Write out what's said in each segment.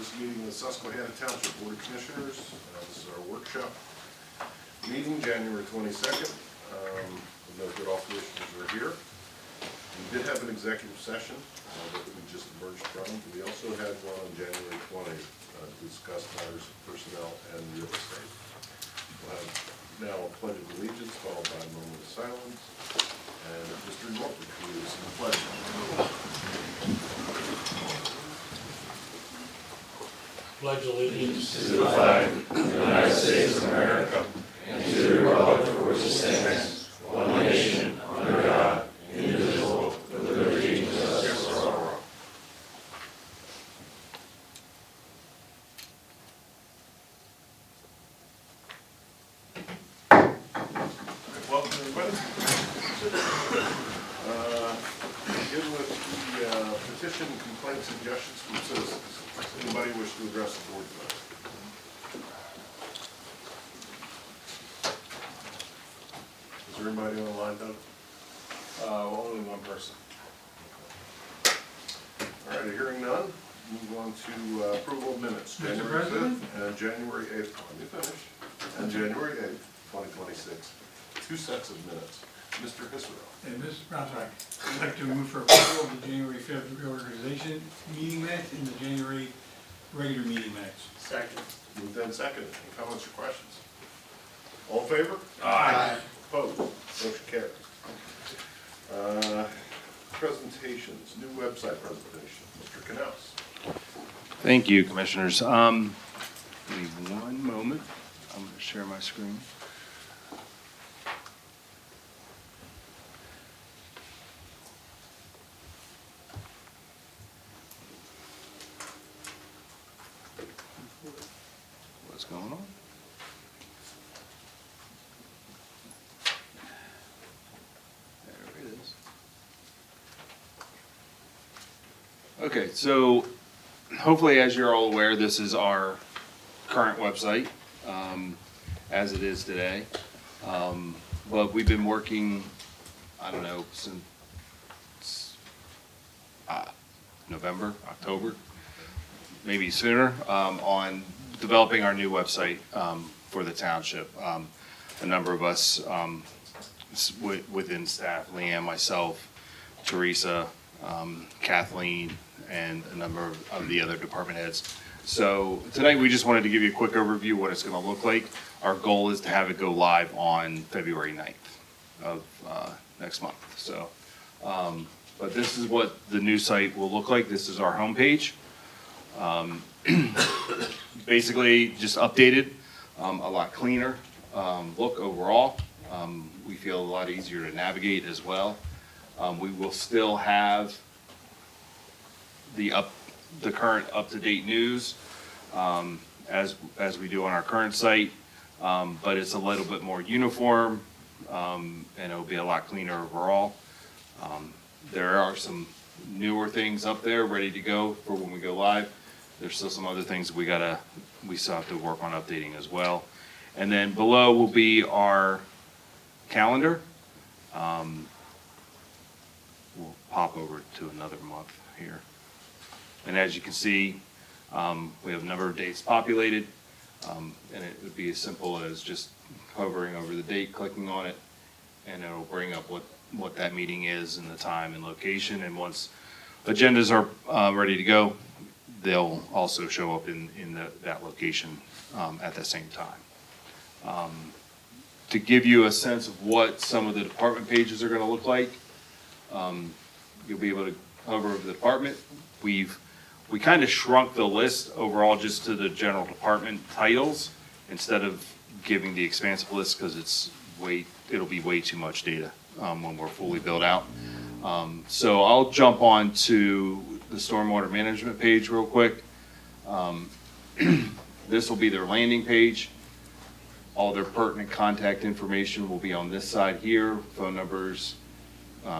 this meeting of the Susquehanna Township Board of Commissioners. This is our workshop meeting, January 22nd. Note that all commissioners are here. We did have an executive session that we just emerged from. We also had one on January 20th to discuss matters of personnel and real estate. We'll have now a pledge of allegiance followed by a moment of silence. And Mr. Norton, who is in the pledge. Pledge allegiance to the flag of the United States of America and to the republic for which it stands, one nation, under God, indivisible, with liberty and justice for all. Welcome, everybody. Begin with the petition and complaint suggestions from citizens. Does anybody wish to address the board tonight? Is there anybody on the line, Doug? only one person. All right, hearing none, move on to approval of minutes. Mr. January President? 5th and January 8th. Let me finish. And January 8th, 2026. Two sets of minutes. Mr. Hisserell. And Mr. Brownback, I'd like to move for approval of the January 5th reorganization meeting minutes and the January regular meeting minutes. Second. Moved and seconded. Any comments or questions? All in favor? Aye. Opposed? Motion carries. Presentations, new website presentation. Mr. Canals. Thank you, Commissioners. Give me one moment. I'm going to share my screen. What's going on? There it is. Okay, so hopefully, as you're all aware, this is our current website, as it is today. But we've been working, I don't know, since November, October, maybe sooner, on developing our new website for the township. A number of us within staff, Leanne, myself, Teresa, Kathleen, and a number of the other department heads. So tonight we just wanted to give you a quick overview of what it's going to look like. Our goal is to have it go live on February 9th of next month. So, but this is what the new site will look like. This is our homepage. Basically just updated, a lot cleaner look overall. We feel a lot easier to navigate as well. We will still have the current up-to-date news as we do on our current site, but it's a little bit more uniform, and it'll be a lot cleaner overall. There are some newer things up there ready to go for when we go live. There's still some other things we still have to work on updating as well. And then below will be our calendar. We'll pop over to another month here. And as you can see, we have a number of dates populated, and it would be as simple as just hovering over the date, clicking on it, and it'll bring up what that meeting is and the time and location. And once agendas are ready to go, they'll also show up in that location at the same time. To give you a sense of what some of the department pages are going to look like, you'll be able to hover over the department. We kind of shrunk the list overall just to the general department titles instead of giving the expansive list because it'll be way too much data when we're fully built out. So I'll jump on to the stormwater management page real quick. This will be their landing page. All their pertinent contact information will be on this side here, phone numbers,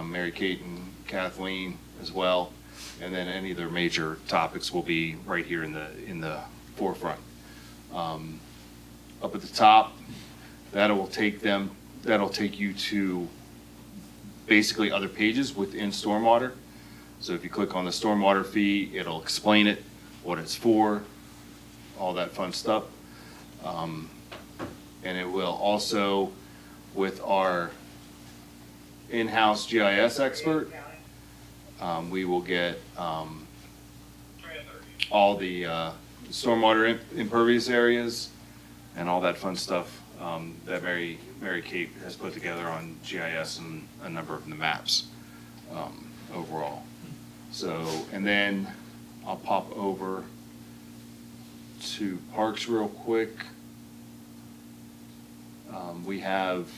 Mary Kate and Kathleen as well. And then any of their major topics will be right here in the forefront. Up at the top, that'll take you to basically other pages within stormwater. So if you click on the stormwater fee, it'll explain it, what it's for, all that fun stuff. And it will also, with our in-house GIS expert, we will get all the stormwater impervious areas and all that fun stuff that Mary Kate has put together on GIS and a number of the maps overall. So, and then I'll pop over to parks real quick. We have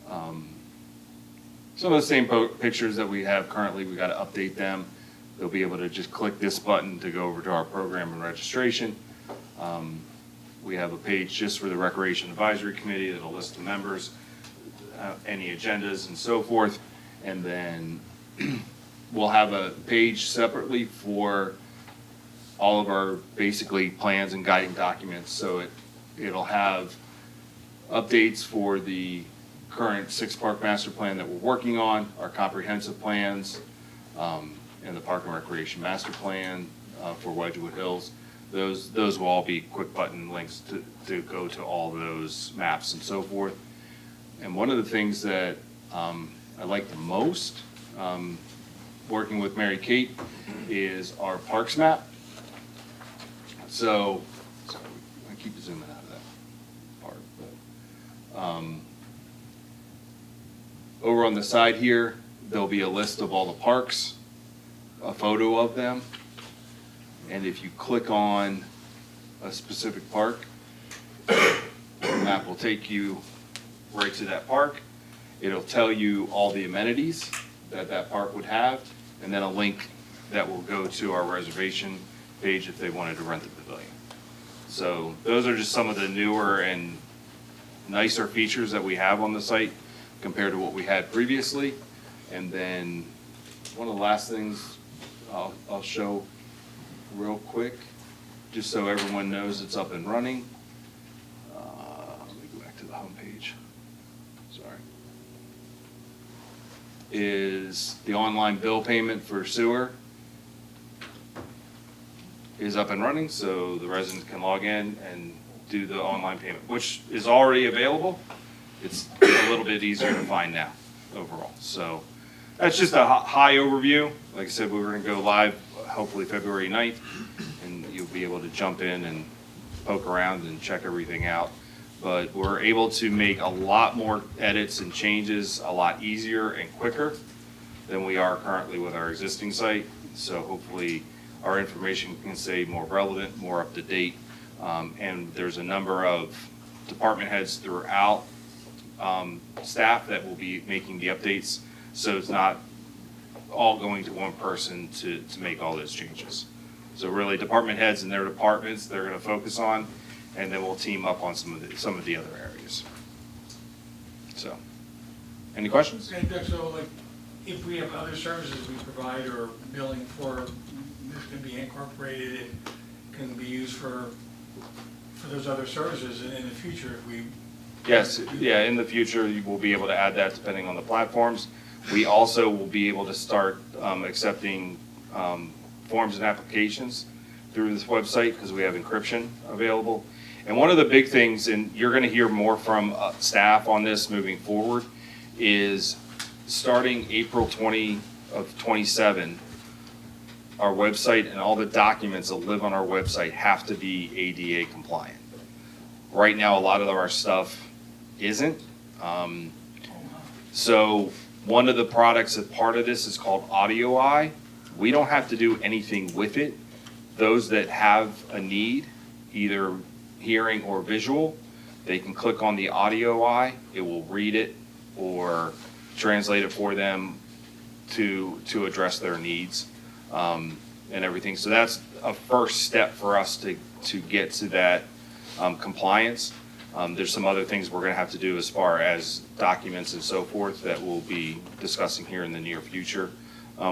some of the same pictures that we have currently. We got to update them. They'll be able to just click this button to go over to our program and registration. We have a page just for the Recreation Advisory Committee that'll list the members, any agendas and so forth. And then we'll have a page separately for all of our basically plans and guiding documents. So it'll have updates for the current 6-park master plan that we're working on, our comprehensive plans, and the Park and Recreation Master Plan for Wedgewood Hills. Those will all be quick button links to go to all those maps and so forth. And one of the things that I like the most, working with Mary Kate, is our parks map. So, sorry, I keep zooming out of that part. But, over on the side here, there'll be a list of all the parks, a photo of them, and if you click on a specific park, the map will take you right to that park. It'll tell you all the amenities that that park would have, and then a link that will go to our reservation page if they wanted to rent the pavilion. So those are just some of the newer and nicer features that we have on the site compared to what we had previously. And then one of the last things I'll show real quick, just so everyone knows it's up and running. Let me go back to the home page. Sorry. Is the online bill payment for sewer is up and running, so the residents can log in and do the online payment, which is already available. It's a little bit easier to find now overall. So that's just a high overview. Like I said, we're going to go live hopefully February 9th, and you'll be able to jump in and poke around and check everything out. But we're able to make a lot more edits and changes a lot easier and quicker than we are currently with our existing site. So hopefully our information can stay more relevant, more up to date. And there's a number of department heads throughout staff that will be making the updates. So it's not all going to one person to make all those changes. So really department heads and their departments they're going to focus on, and then we'll team up on some of the other areas. So, any questions? Okay, Doug, so like, if we have other services we provide or billing for, this can be incorporated and can be used for those other services in the future if we. Yes, yeah, in the future you will be able to add that depending on the platforms. We also will be able to start accepting forms and applications through this website because we have encryption available. And one of the big things, and you're going to hear more from staff on this moving forward, is starting April 20 of 27, our website and all the documents that live on our website have to be ADA compliant. Right now, a lot of our stuff isn't. So one of the products that part of this is called Audio Eye. We don't have to do anything with it. Those that have a need, either hearing or visual, they can click on the Audio Eye. It will read it or translate it for them to address their needs and everything. So that's a first step for us to get to that compliance. There's some other things we're going to have to do as far as documents and so forth that we'll be discussing here in the near future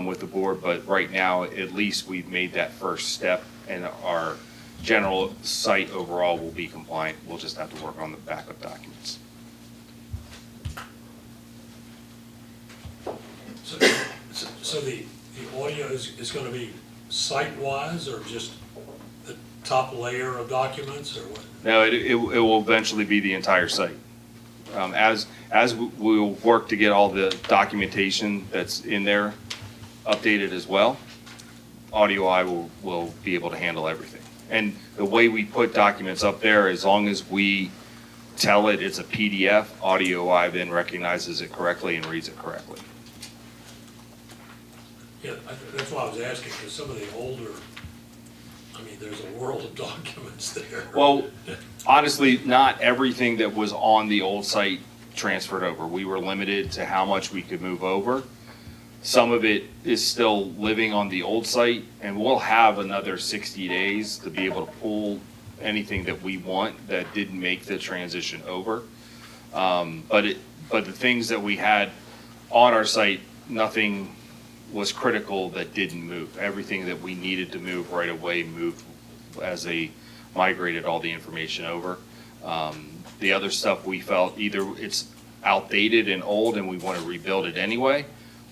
with the board. But right now, at least we've made that first step, and our general site overall will be compliant. We'll just have to work on the backup documents. So the audio is going to be site-wise or just the top layer of documents or what? No, it will eventually be the entire site. As we will work to get all the documentation that's in there updated as well, AudioEye will be able to handle everything. And the way we put documents up there, as long as we tell it it's a PDF, AudioEye then recognizes it correctly and reads it correctly. Yeah, that's why I was asking, because some of the older, I mean, there's a world of documents there. Well, honestly, not everything that was on the old site transferred over. We were limited to how much we could move over. Some of it is still living on the old site, and we'll have another 60 days to be able to pull anything that we want that didn't make the transition over. But the things that we had on our site, nothing was critical that didn't move. Everything that we needed to move right away moved as they migrated all the information over. The other stuff we felt either it's outdated and old and we want to rebuild it anyway,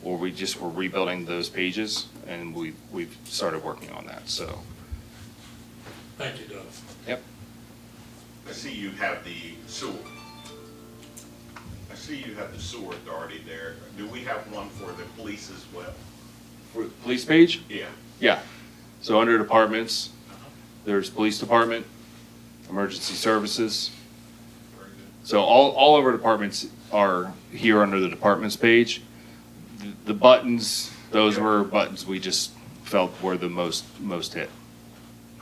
or we just were rebuilding those pages, and we've started working on that, so. Thank you, Doug. Yep. I see you have the sewer. I see you have the sewer authority there. Do we have one for the police as well? For the police page? Yeah. Yeah. So under departments, there's police department, emergency services. Very good. So all of our departments are here under the departments page. The buttons, those were buttons we just felt were the most hit.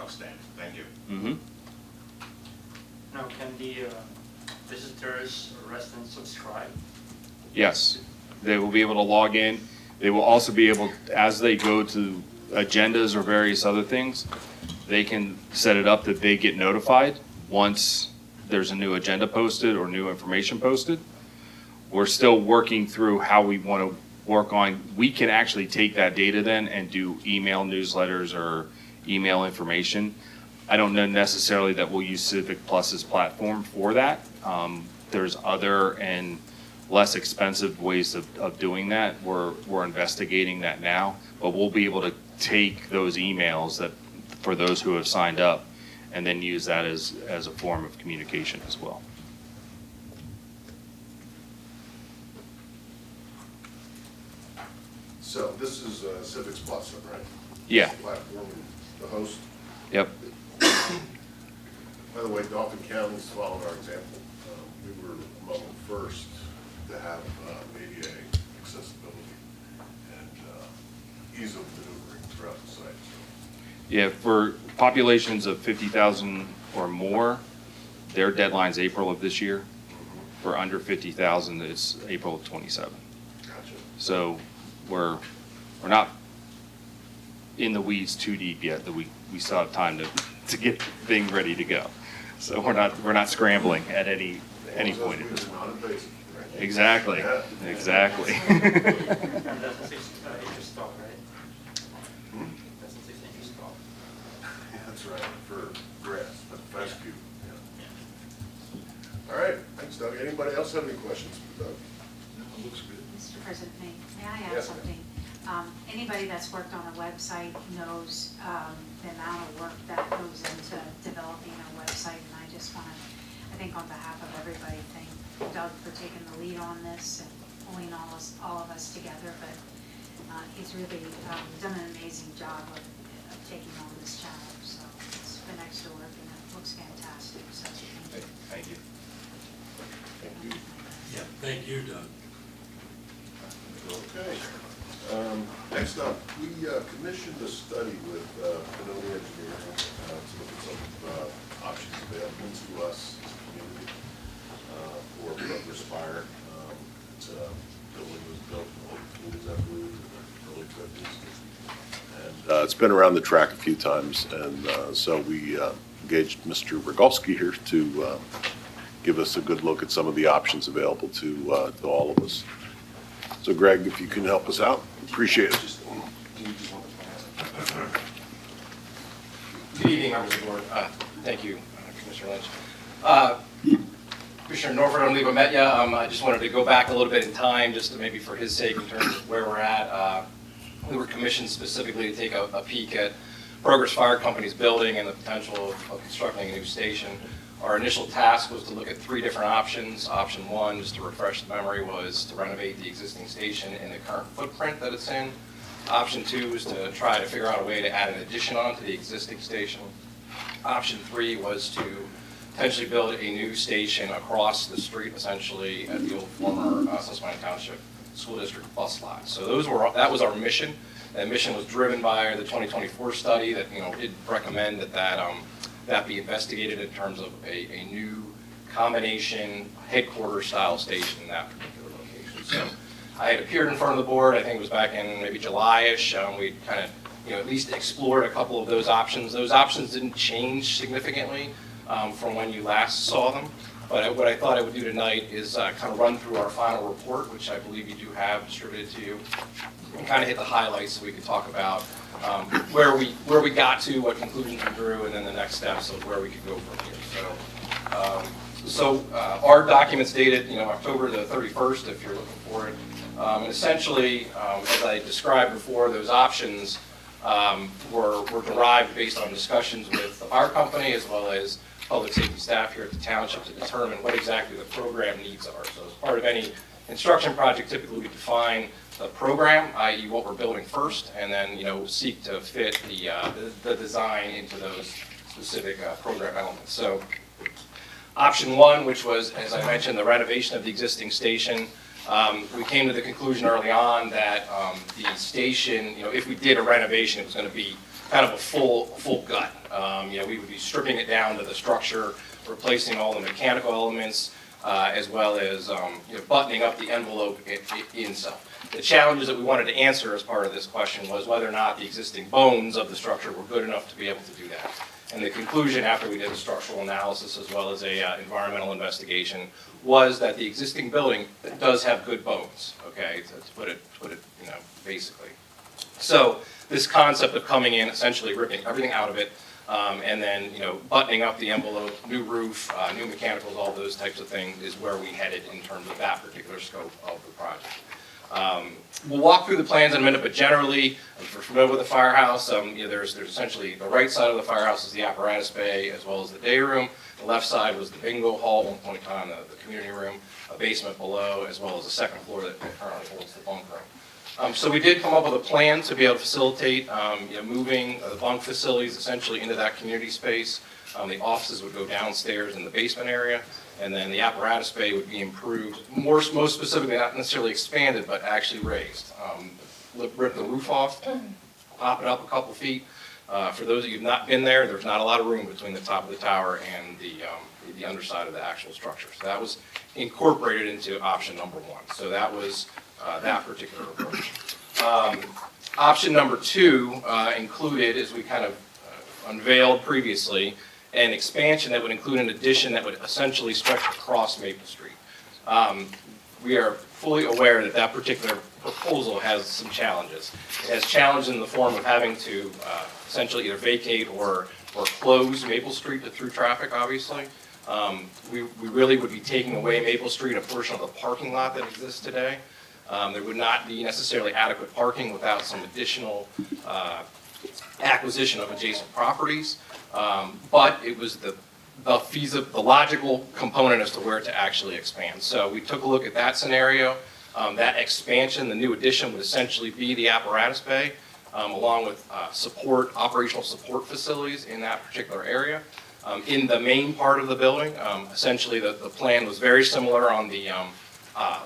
Outstanding. Thank you. Mm-hmm. Now, can the visitors or residents subscribe? Yes, they will be able to log in. They will also be able, as they go to agendas or various other things, they can set it up that they get notified once there's a new agenda posted or new information posted. We're still working through how we want to work on, we can actually take that data then and do email newsletters or email information. I don't know necessarily that we'll use Civic Plus's platform for that. There's other and less expensive ways of doing that. We're investigating that now, but we'll be able to take those emails that for those who have signed up and then use that as a form of communication as well. So this is Civics Plus, right? Yeah. Platform, the host. Yep. By the way, Dauphin County's followed our example. We were among the first to have ADA accessibility and ease of maneuvering throughout the site. Yeah, for populations of 50,000 or more, their deadline's April of this year. For under 50,000, it's April of 27. Gotcha. So we're not in the weeds too deep yet, that we still have time to get the thing ready to go. So we're not scrambling at any point at this point. Non-invasive, right? Exactly, Yeah. exactly. And that's a 6-inch stall, right? That's a 6-inch stall. Yeah, that's right, for grass, but fescue. Yeah. All right, thanks, Doug. Anybody else have any questions for Doug? No, it looks good. Mr. President, may I add Yes, something? Anybody that's worked on a website knows the amount of work that goes into developing a website, and I just want to, I think on behalf of everybody, thank Doug for taking the lead on this and pulling all of us together, but he's really done an amazing job of taking on this challenge, so it's been extra work and it looks fantastic, so thank you. Thank you. Thank you. Yeah, thank you, Doug. Okay. Next up, we commissioned a study with Finelli Engineering to look at some options available to us as a community for Respire. It's a building was built in the late 40s, I believe, in the early 50s. And it's been around the track a few times, and so we engaged Mr. Rogalski here to give us a good look at some of the options available to all of us. So Greg, if you can help us out, appreciate it. Good evening, members of the board. Thank you, Commissioner Lynch. Commissioner Norford, I don't believe I met you. I just wanted to go back a little bit in time, just to maybe for his sake in terms of where we're at. We were commissioned specifically to take a peek at Progress Fire Company's building and the potential of constructing a new station. Our initial task was to look at 3 different options. Option 1, just to refresh the memory, was to renovate the existing station in the current footprint that it's in. Option 2 was to try to figure out a way to add an addition onto the existing station. Option 3 was to potentially build a new station across the street, essentially at the old former Susquehanna Township School District bus lot. So that was our mission. That mission was driven by the 2024 study that did recommend that be investigated in terms of a new combination headquarters style station in that particular location. So I had appeared in front of the board, I think it was back in maybe July-ish. We kind of at least explored a couple of those options. Those options didn't change significantly from when you last saw them. But what I thought I would do tonight is kind of run through our final report, which I believe you do have distributed to you, and kind of hit the highlights so we could talk about where we got to, what conclusions we drew, and then the next steps of where we could go from here. So our document's dated October the 31st, if you're looking for it. And essentially, as I described before, those options were derived based on discussions with the fire company as well as public safety staff here at the township to determine what exactly the program needs are. So as part of any construction project, typically we define the program, i.e. what we're building first, and then seek to fit the design into those specific program elements. So option 1, which was, as I mentioned, the renovation of the existing station, we came to the conclusion early on that the station, if we did a renovation, it was going to be kind of a full gut. We would be stripping it down to the structure, replacing all the mechanical elements, as well as buttoning up the envelope itself. The challenges that we wanted to answer as part of this question was whether or not the existing bones of the structure were good enough to be able to do that. And the conclusion after we did a structural analysis as well as a environmental investigation was that the existing building does have good bones, okay, to put it basically. So this concept of coming in, essentially ripping everything out of it, and then buttoning up the envelope, new roof, new mechanicals, all those types of things is where we headed in terms of that particular scope of the project. We'll walk through the plans in a minute, but generally, if you're familiar with the firehouse, there's essentially the right side of the firehouse is the apparatus bay as well as the day room. The left side was the bingo hall, at one point in time, the community room, a basement below, as well as a second floor that currently holds the bunk room. So we did come up with a plan to be able to facilitate moving the bunk facilities essentially into that community space. The offices would go downstairs in the basement area, and then the apparatus bay would be improved, most specifically not necessarily expanded, but actually raised. Rip the roof off, pop it up a couple feet. For those of you who've not been there, there's not a lot of room between the top of the tower and the underside of the actual structure. So that was incorporated into option number 1. So that was that particular approach. Option number 2 included, as we kind of unveiled previously, an expansion that would include an addition that would essentially stretch across Maple Street. We are fully aware that that particular proposal has some challenges. It has challenges in the form of having to essentially either vacate or close Maple Street to through traffic, obviously. We really would be taking away Maple Street, a portion of the parking lot that exists today. There would not be necessarily adequate parking without some additional acquisition of adjacent properties. But it was the logical component as to where to actually expand. So we took a look at that scenario. That expansion, the new addition, would essentially be the apparatus bay, along with operational support facilities in that particular area. In the main part of the building, essentially the plan was very similar on the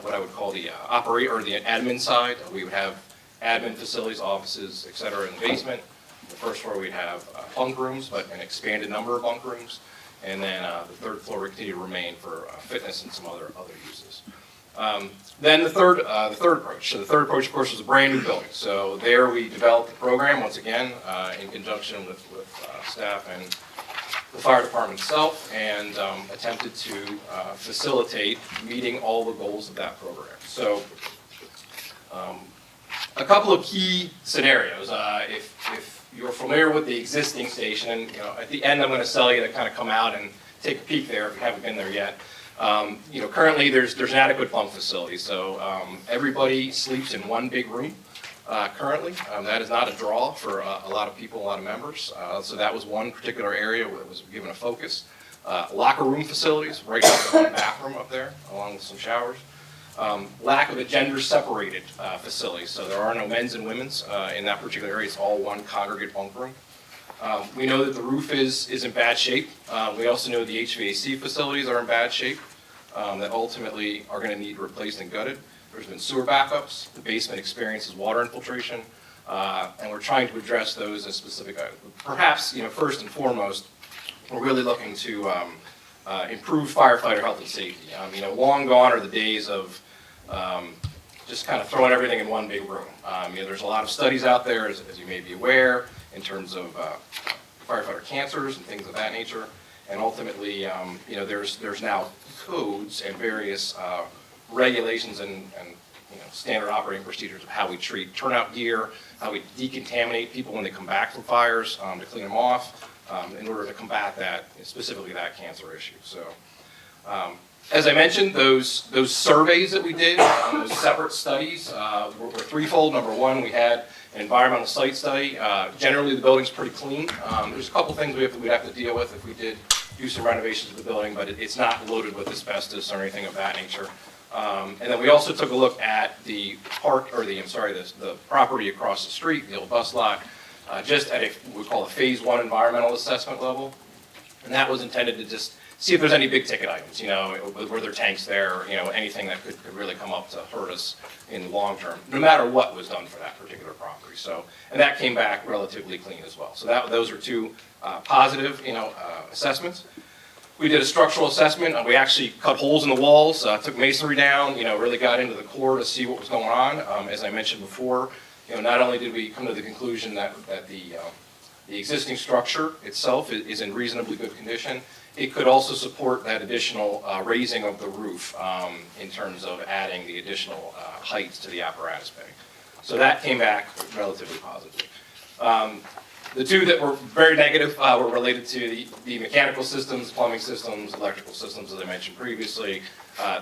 what I would call the the admin side. We would have admin facilities, offices, et cetera, in the basement. The first floor we'd have bunk rooms, but an expanded number of bunk rooms. And then the third floor would continue to remain for fitness and some other uses. Then the third approach. So the third approach, of course, was a brand new building. So there we developed the program, once again, in conjunction with staff and the fire department itself, and attempted to facilitate meeting all the goals of that program. So a couple of key scenarios. If you're familiar with the existing station, and at the end I'm going to tell you to kind of come out and take a peek there if you haven't been there yet. Currently there's an adequate bunk facility, so everybody sleeps in one big room. currently. That is not a draw for a lot of people, a lot of members. So that was one particular area where it was given a focus. Locker room facilities, right now there's one bathroom up there, along with some showers. Lack of a gender-separated facility, so there are no men's and women's in that particular area. It's all one congregate bunk room. We know that the roof is in bad shape. We also know the HVAC facilities are in bad shape, that ultimately are going to need replaced and gutted. There's been sewer backups. The basement experiences water infiltration, and we're trying to address those as specific items. Perhaps, first and foremost, we're really looking to improve firefighter health and safety. Long gone are the days of just kind of throwing everything in one big room. There's a lot of studies out there, as you may be aware, in terms of firefighter cancers and things of that nature. And ultimately, there's now codes and various regulations and standard operating procedures of how we treat turnout gear, how we decontaminate people when they come back from fires, to clean them off, in order to combat that, specifically that cancer issue. So, as I mentioned, those surveys that we did, those separate studies, were threefold. Number one, we had an environmental site study. Generally, the building's pretty clean. There's a couple things we'd have to deal with if we did do some renovations to the building, but it's not loaded with asbestos or anything of that nature. And then we also took a look at the property across the street, the old bus lot, just at what we call a phase 1 environmental assessment level. And that was intended to just see if there's any big ticket items, were there tanks there, anything that could really come up to hurt us in the long term, no matter what was done for that particular property. So, and that came back relatively clean as well. So those are two positive, assessments. We did a structural assessment. We actually cut holes in the walls, took masonry down, really got into the core to see what was going on. As I mentioned before, not only did we come to the conclusion that the existing structure itself is in reasonably good condition, it could also support that additional raising of the roof in terms of adding the additional heights to the apparatus bay. So that came back relatively positive. The two that were very negative were related to the mechanical systems, plumbing systems, electrical systems, as I mentioned previously.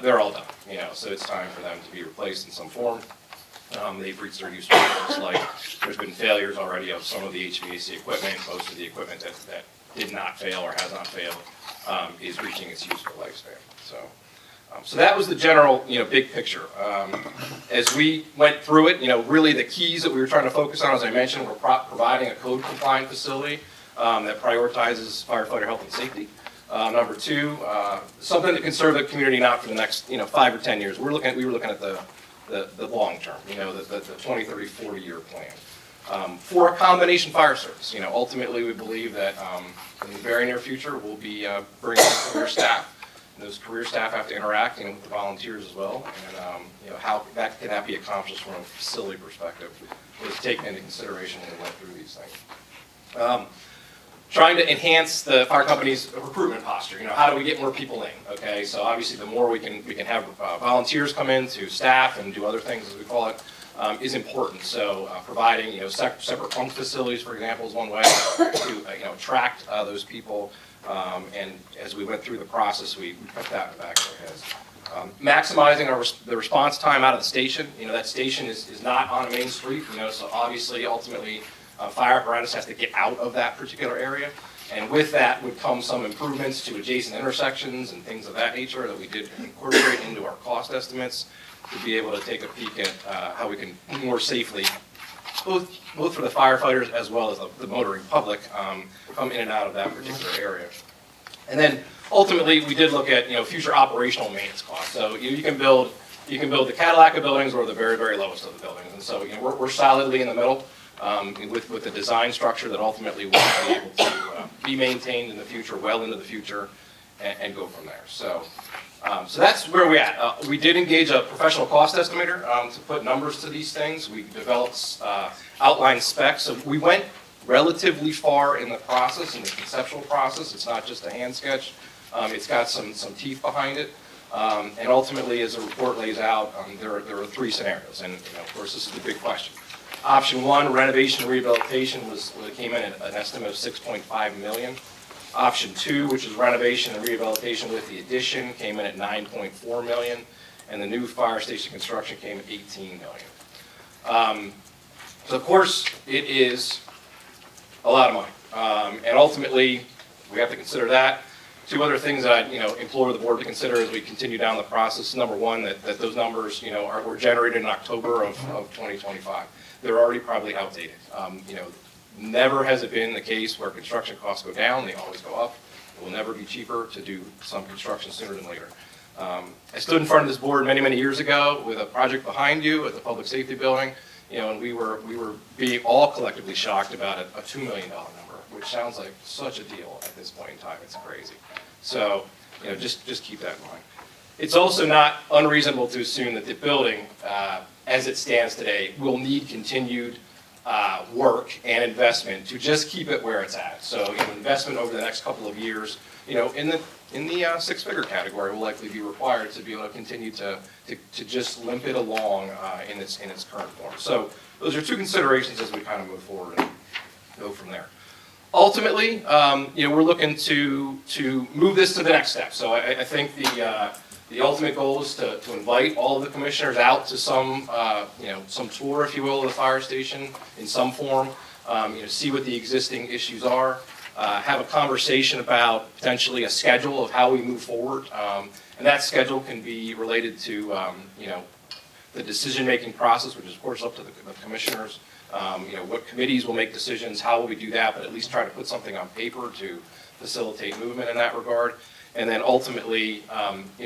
They're all done, so it's time for them to be replaced in some form. They've reached their useful life. There's been failures already of some of the HVAC equipment. Most of the equipment that did not fail or has not failed is reaching its useful lifespan. So that was the general, big picture. As we went through it, really the keys that we were trying to focus on, as I mentioned, were providing a code-compliant facility that prioritizes firefighter health and safety. Number two, something that can serve the community not for the next, 5 or 10 years. We were looking at the long term, the 20, 30, 40-year plan. For a combination fire service, ultimately we believe that in the very near future we'll be bringing in career staff. And those career staff have to interact with the volunteers as well, and how can that be accomplished from a facility perspective was taken into consideration when we went through these things. Trying to enhance the fire company's recruitment posture. How do we get more people in? Okay, so obviously the more we can have volunteers come in to staff and do other things, as we call it, is important. So providing separate pump facilities, for example, is one way to attract those people. And as we went through the process, we put that in the back of our heads. Maximizing the response time out of the station. That station is not on a main street. So obviously, ultimately, fire apparatus has to get out of that particular area. And with that would come some improvements to adjacent intersections and things of that nature that we did incorporate into our cost estimates to be able to take a peek at how we can more safely, both for the firefighters as well as the motoring public, come in and out of that particular area. And then ultimately, we did look at future operational maintenance costs. So you can build the Cadillac of buildings or the very, very lowest of the buildings. And so we're solidly in the middle with the design structure that ultimately will be able to be maintained in the future, well into the future, and go from there. So that's where we're at. We did engage a professional cost estimator to put numbers to these things. We developed outline specs. So we went relatively far in the process, in the conceptual process. It's not just a hand sketch. It's got some teeth behind it. And ultimately, as the report lays out, there are 3 scenarios. And of course, this is the big question. Option 1, renovation and rehabilitation, came in at an estimate of $6.5 million. Option 2, which is renovation and rehabilitation with the addition, came in at $9.4 million. And the new fire station construction came at $18 million. So of course, it is a lot of money. And ultimately, we have to consider that. Two other things that I, implore the board to consider as we continue down the process. Number one, that those numbers, were generated in October of 2025. They're already probably outdated. Never has it been the case where construction costs go down, they always go up. It will never be cheaper to do some construction sooner than later. I stood in front of this board many, many years ago with a project behind you at the public safety building, and we were being all collectively shocked about a $2 million number, which sounds like such a deal at this point in time. It's crazy. So, just keep that in mind. It's also not unreasonable to assume that the building, as it stands today, will need continued work and investment to just keep it where it's at. So, investment over the next couple of years, in the six-figure category will likely be required to be able to continue to just limp it along in its current form. So, those are two considerations as we kind of move forward and go from there. Ultimately, we're looking to move this to the next step. So, I think the ultimate goal is to invite all of the commissioners out to some tour, if you will, of the fire station in some form, see what the existing issues are, have a conversation about potentially a schedule of how we move forward. And that schedule can be related to, the decision-making process, which is of course up to the commissioners. What committees will make decisions, how will we do that, but at least try to put something on paper to facilitate movement in that regard. And then ultimately,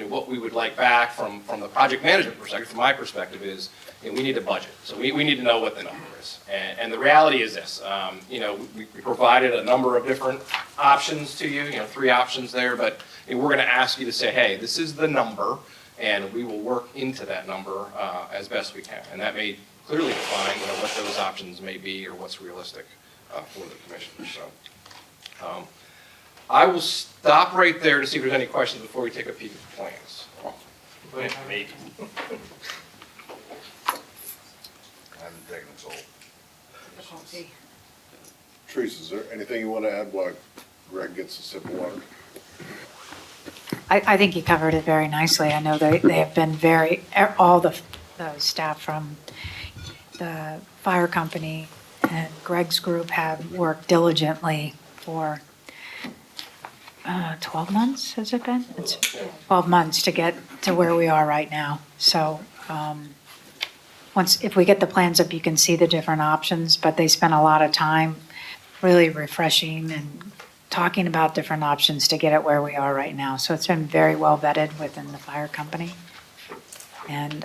what we would like back from the project management perspective, from my perspective, is we need a budget. So we need to know what the number is. And the reality is this, we provided a number of different options to you, 3 options there, but we're going to ask you to say, hey, this is the number, and we will work into that number as best we can. And that may clearly define what those options may be or what's realistic for the commissioners. So. I will stop right there to see if there's any questions before we take a peek at the plans. Maybe. I haven't taken this all. Teresa, is there anything you want to add while Greg gets a sip of water? I think you covered it very nicely. I know they have been all the staff from the fire company and Greg's group have worked diligently for 12 months, has it been? It's 12 months to get to where we are right now. So if we get the plans up, you can see the different options, but they spent a lot of time really refreshing and talking about different options to get it where we are right now. So it's been very well vetted within the fire company. And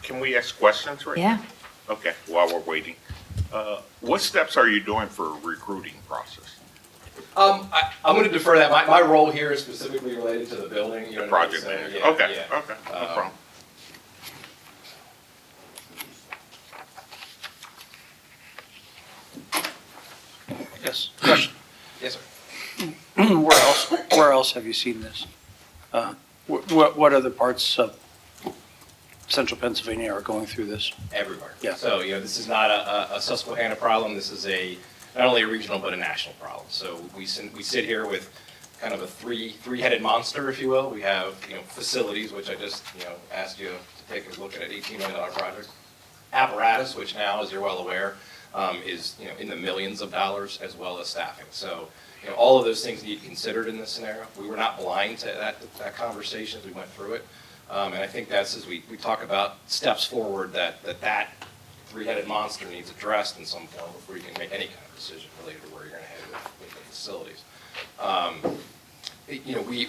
Can we ask questions right now? yeah. Okay, while we're waiting. What steps are you doing for a recruiting process? I'm going to defer that. My role here is specifically related to the building. The project manager? Yeah, Okay, yeah. okay, no problem. Yes, question. Yes, sir. Where else have you seen this? What other parts of central Pennsylvania are going through this? Everywhere. Yeah. So, this is not a Susquehanna problem. This is not only a regional, but a national problem. So we sit here with kind of a three-headed monster, if you will. We have, facilities, which I just, asked you to take a look at an $18 million project. Apparatus, which now, as you're well aware, is, in the millions of dollars, as well as staffing. So, all of those things need considered in this scenario. We were not blind to that conversation as we went through it. And I think that's as we talk about steps forward that three-headed monster needs addressed in some form before you can make any kind of decision related to where you're going to head with the facilities.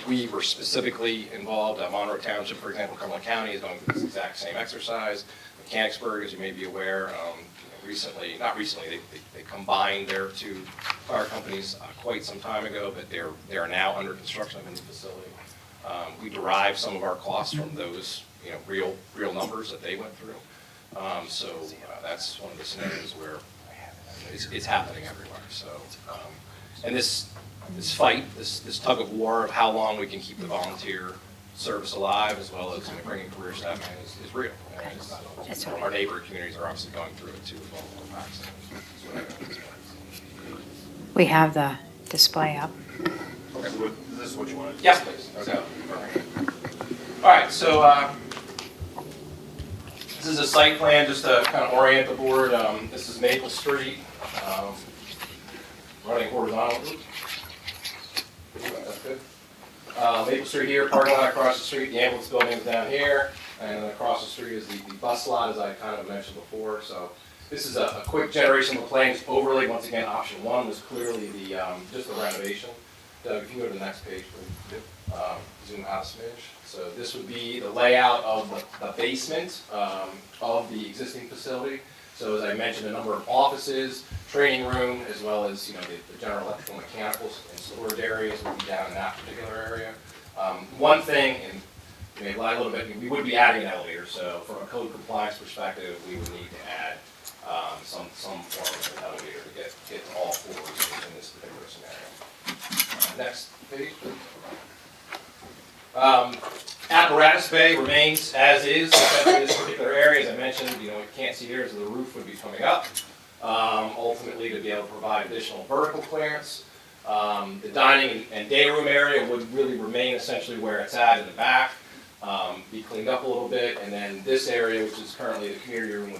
We were specifically involved. Monroe Township, for example, Cumberland County is going through this exact same exercise. Mechanicsburg, as you may be aware, they combined their 2 fire companies quite some time ago, but they are now under construction of a new facility. We derive some of our costs from those, real numbers that they went through. So that's one of the scenarios where it's happening everywhere. So, and this fight, this tug of war of how long we can keep the volunteer service alive, as well as bringing career staff in, is real. Our neighboring communities are obviously going through it too. We have the display up. Okay, this is what you wanted? Yes, please. So, all right, so This is a site plan, just to kind of orient the board. This is Maple Street, running horizontally. That's good. Maple Street here, parking lot across the street, the ambulance building is down here, and then across the street is the bus lot, as I kind of mentioned before. So this is a quick generation of the plans overlay. Once again, option one was clearly the just the renovation. Doug, if you go to the next page, please. Zoom out a smidge. So this would be the layout of the basement of the existing facility. So as I mentioned, a number of offices, training room, as well as the general electrical, mechanical, and storage areas would be down in that particular area. One thing, and you may lie a little bit, we would be adding an elevator. So from a code compliance perspective, we would need to add some form of an elevator to get to all floors in this particular scenario. Next page, please. Apparatus bay remains as is, especially in this particular area. As I mentioned, what you can't see here is the roof would be coming up, ultimately to be able to provide additional vertical clearance. The dining and day room area would really remain essentially where it's at in the back, be cleaned up a little bit, and then this area, which is currently the community room,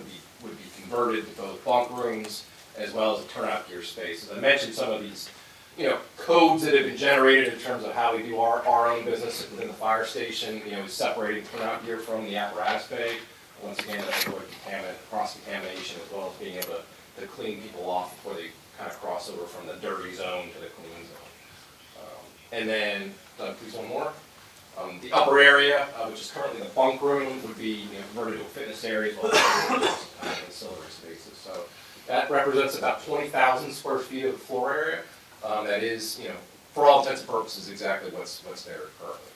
would be converted to both bunk rooms as well as a turnout gear space. As I mentioned, some of these codes that have been generated in terms of how we do our own business within the fire station, is separating turnout gear from the apparatus bay. Once again, to avoid cross-contamination, as well as being able to clean people off before they kind of cross over from the dirty zone to the clean zone. And then, please one more. The upper area, which is currently the bunk room, would be converted to a fitness area as well as ancillary spaces. So that represents about 20,000 square feet of floor area. That is, for all intents and purposes, exactly what's there currently.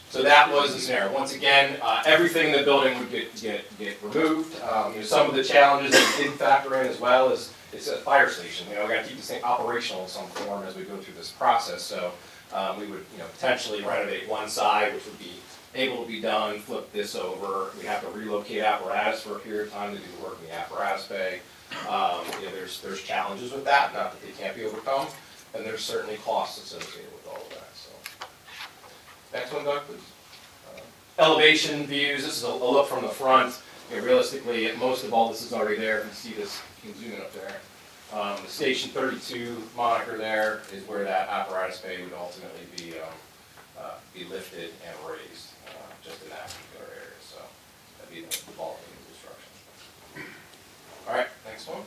So that was the scenario. Once again, everything in the building would get removed. Some of the challenges that we did factor in as well is it's a fire station. We got to keep this thing operational in some form as we go through this process. So we would potentially renovate one side, which would be able to be done. Flip this over. We have to relocate apparatus for a period of time to do the work in the apparatus bay. There's challenges with that, not that they can't be overcome, and there's certainly costs associated with all of that. So, next one, Doug, please. Elevation views. This is a look from the front. Realistically, most of all this is already there. You can see this. You can zoom in up there. The Station 32 moniker there is where that apparatus bay would ultimately be lifted and raised, just in that particular area. So that'd be the bulk of the construction. All right, next one.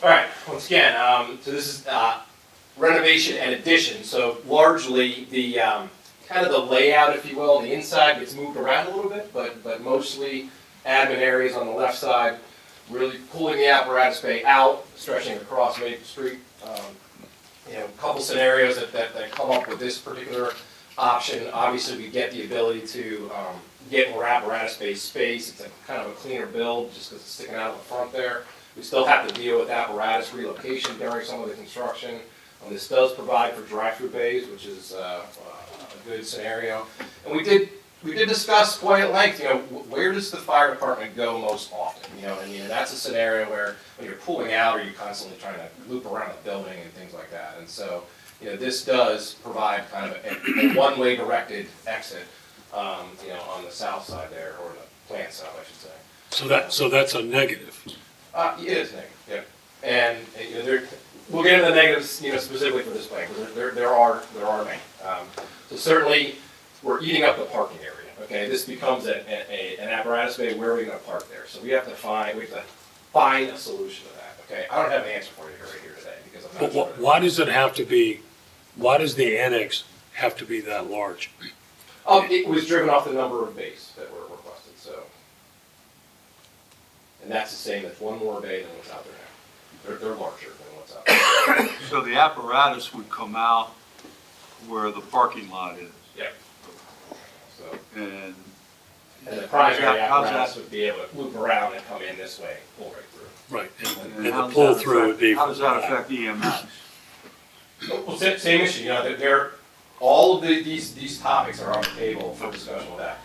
All right, once again, so this is renovation and addition. So largely the kind of the layout, if you will, on the inside gets moved around a little bit, but mostly admin areas on the left side, really pulling the apparatus bay out, stretching across Maple Street. A couple scenarios that come up with this particular option. Obviously, we get the ability to get more apparatus bay space. It's a kind of a cleaner build just because it's sticking out in the front there. We still have to deal with apparatus relocation during some of the construction. This does provide for drive-through bays, which is a good scenario. And we did discuss quite at length, where does the fire department go most often? And that's a scenario where when you're pulling out, or you're constantly trying to loop around the building and things like that. And so, this does provide kind of a one-way directed exit, on the south side there, or the plant side, I should say. So that's a negative. It is negative, yeah. And we'll get into the negatives, specifically for this plan, because there are many. So certainly, we're eating up the parking area. Okay, this becomes an apparatus bay. Where are we going to park there? So we have to find a solution to that. Okay, I don't have an answer for you right here today because I'm not sure. Why does it have to be? Why does the annex have to be that large? It was driven off the number of bays that were requested. So, and that's the same. It's one more bay than what's out there now. They're larger than what's out there. So the apparatus would come out where the parking lot is? Yeah. So, And the primary how's apparatus that? would be able to loop around and come in this way, pull right through. Right, And and how the does that pull-through would be. How does that affect EMS? Well, same issue. All of these topics are on the table for discussion with that.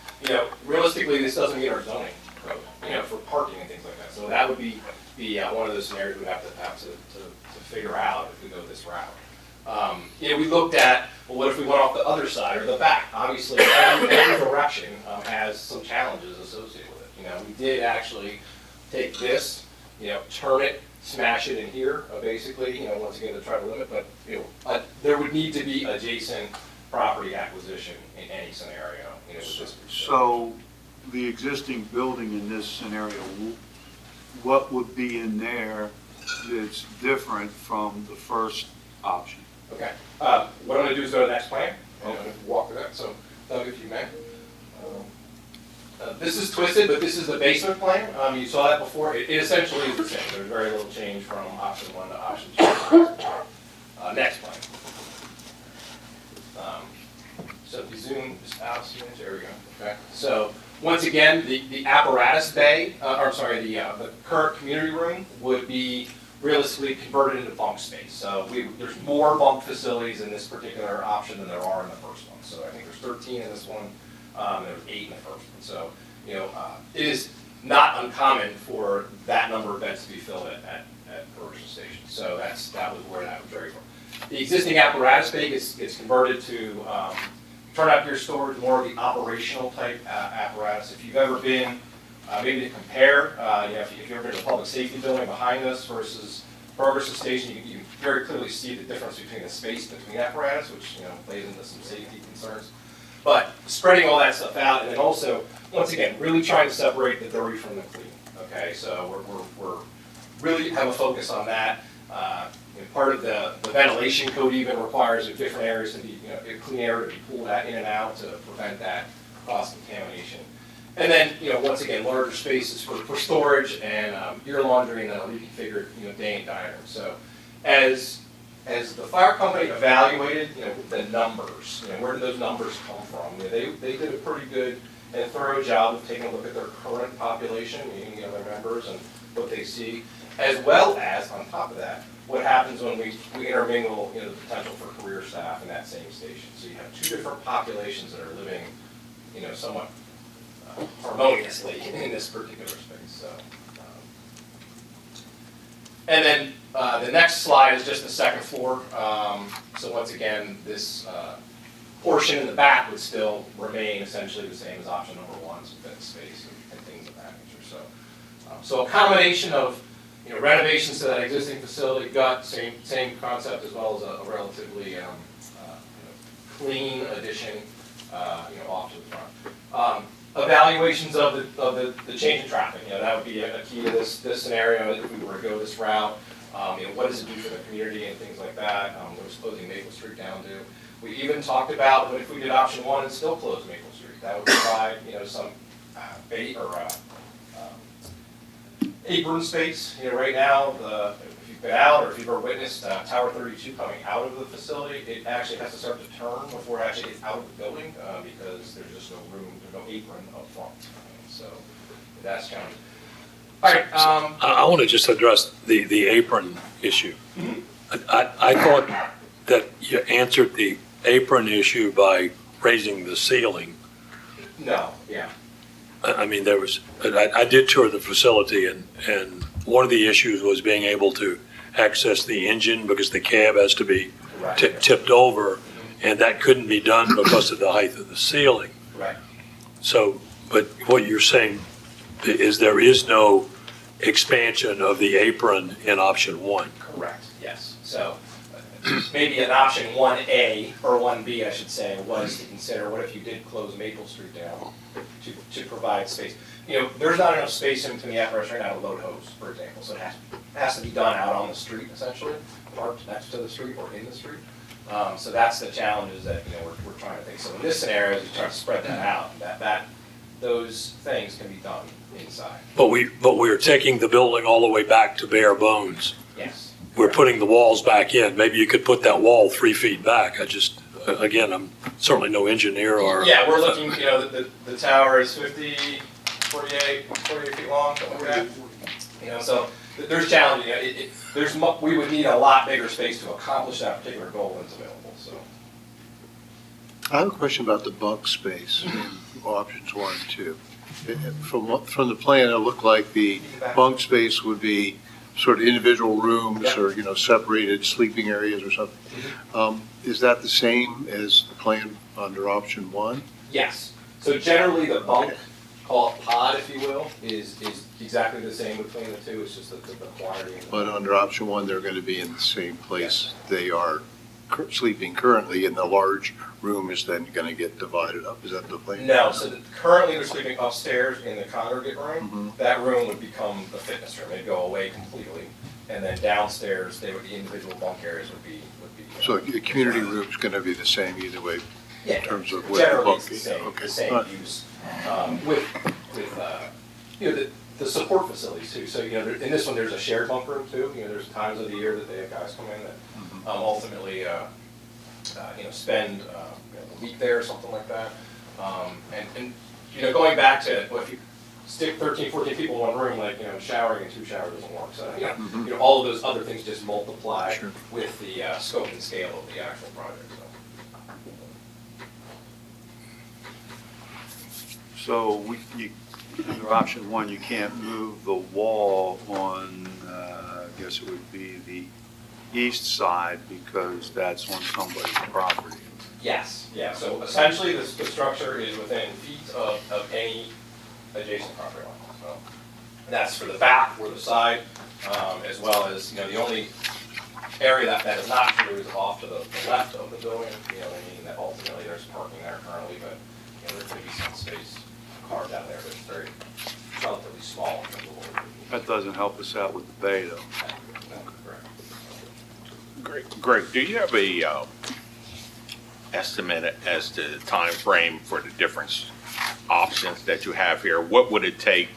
Realistically, this doesn't meet our zoning code, for parking and things like that. So that would be one of those scenarios we'd have to figure out if we go this route. We looked at well, what if we went off the other side or the back? Obviously, every direction has some challenges associated with it. You know, we did actually take this, you know, turn it, smash it in here, basically, you know, once again to try to limit, but, you know, there would need to be adjacent property acquisition in any scenario, you know, with this. So the existing building in this scenario, what would be in there that's different from the first option? Okay, what I'm gonna do is go to the next plan, and I'm gonna walk through that, so, Doug, if you may. This is twisted, but this is the basement plan, you saw that before, it essentially is the same, there's very little change from option 1 to option 2. Next plan. So if you zoom just out, there we go, okay. So, once again, the apparatus bay, the current community room would be realistically converted into bunk space. So there's more bunk facilities in this particular option than there are in the first one. So I think there's 13 in this one, there was 8 in the first one. So, you know, it is not uncommon for that number of beds to be filled at Berkshire Station. So that was where that was very from. The existing apparatus bay is converted to turn out your storage, more of the operational type apparatus. If you've ever been, maybe to compare, you know, if you've ever been to a public safety building behind us versus Berkshire Station, you can very clearly see the difference between the space between apparatus, which, you know, plays into some safety concerns. But spreading all that stuff out, and then also, once again, really trying to separate the dirty from the clean. Okay, so we're really have a focus on that. You know, part of the ventilation code even requires different areas to be, you know, clean air to be pulled in and out to prevent that cross contamination. And then, you know, once again, larger spaces for storage and gear laundry and a reconfigured, you know, day and diner. So, as the fire company evaluated, you know, the numbers, you know, where did those numbers come from? You know, they did a pretty good and thorough job of taking a look at their current population, meaning, you know, their members and what they see, as well as on top of that, what happens when we intermingle, you know, the potential for career staff in that same station. So you have two different populations that are living, you know, somewhat harmoniously in this particular space. So, and then the next slide is just the second floor. So once again, this portion in the back would still remain essentially the same as option number 1, so fit space and things of that nature. So a combination of, you know, renovations to that existing facility, got same concept as well as a relatively you know, clean addition, you know, off to the front. Evaluations of the change in traffic, you know, that would be a key to this scenario if we were to go this route. You know, what does it do for the community and things like that? What is closing Maple Street down do? We even talked about what if we did option 1 and still close Maple Street. That would provide, you know, some bait or apron space. You know, right now, if you've been out or if you've ever witnessed Tower 32 coming out of the facility, it actually has to start to turn before it actually gets out of the building because there's just no room, there's no apron up front. So that's challenging. All right. I want to just address the apron issue. I thought that you answered the apron issue by raising the ceiling. No, yeah. I mean, I did tour the facility, and one of the issues was being able to access the engine because the cab has to be tipped over, and that couldn't be done because of the height of the ceiling. Right. So, but what you're saying is there is no expansion of the apron in option 1. Correct, yes. So maybe an option 1A, or 1B, I should say, was to consider what if you did close Maple Street down to provide space. You know, there's not enough space in between the apparatus right now to load hose, for example, so it has to be done out on the street, essentially, parked next to the street or in the street. So that's the challenges that, you know, we're trying to think. So in this scenario, as you try to spread that out, those things can be done inside. But we're taking the building all the way back to bare bones. Yes. We're putting the walls back in. Maybe you could put that wall 3 feet back. Again, I'm certainly no engineer or. Yeah, we're looking, you know, the tower is 48 feet long, something like that. You know, so there's challenges. You know, we would need a lot bigger space to accomplish that particular goal that's available, so. I have a question about the bunk space in options 1 and 2. From the plan, it looked like the bunk space would be sort of individual rooms or, separated sleeping areas or something. Is that the same as the plan under option one? Yes. So generally, the bunk, call it pod, if you will, is exactly the same between the two. It's just the quantity. But under option one, they're going to be in the same place they are sleeping currently, and the large room is then going to get divided up. Is that the plan? No, so currently they're sleeping upstairs in the congregate room. Mhm. That room would become the fitness room. They'd go away completely. And then downstairs, the individual bunk areas would be. So the community room's going to be the same either way Yeah, in terms of where the generally bunk it's the is? same, Okay. the same All right. use, with, the support facilities too. So, in this one, there's a shared bunk room too. There's times of the year that they have guys come in that ultimately, spend a week there or something like that. And going back to, well, if you stick 13, 14 people in one room, like, showering in 2 showers doesn't work. So, all of those other things just multiply Sure. with the scope and scale of the actual project, so. So under option one, you can't move the wall on, I guess it would be the east side because that's on somebody's property. Yes, yeah, so essentially the structure is within feet of any adjacent property line, so. And that's for the back or the side, as well as, the only area that is not true is off to the left of the building, meaning that ultimately there's parking there currently, but, there could be some space carved out there, but it's very relatively small. That doesn't help us out with the bay though. Greg, do you have a estimate as to the time frame for the different options that you have here? What would it take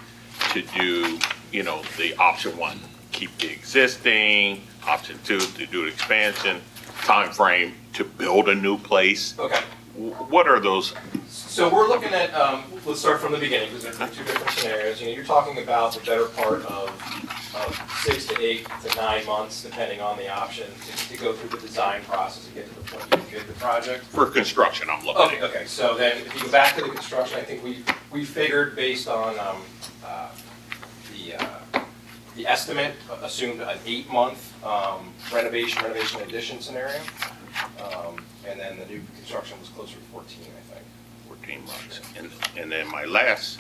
to do, the option one, keep the existing, option two, to do the expansion, time frame to build a new place? Okay. What are those? So we're looking at, let's start from the beginning, because there's 2 different scenarios. You're talking about the better part of 6 to 8 to 9 months, depending on the option, to go through the design process and get to the point you can bid the project. For construction, I'm looking at. Okay, so then if you go back to the construction, I think we figured based on the estimate, assumed an 8-month renovation addition scenario. And then the new construction was closer to 14, I think. 14 months. And then my last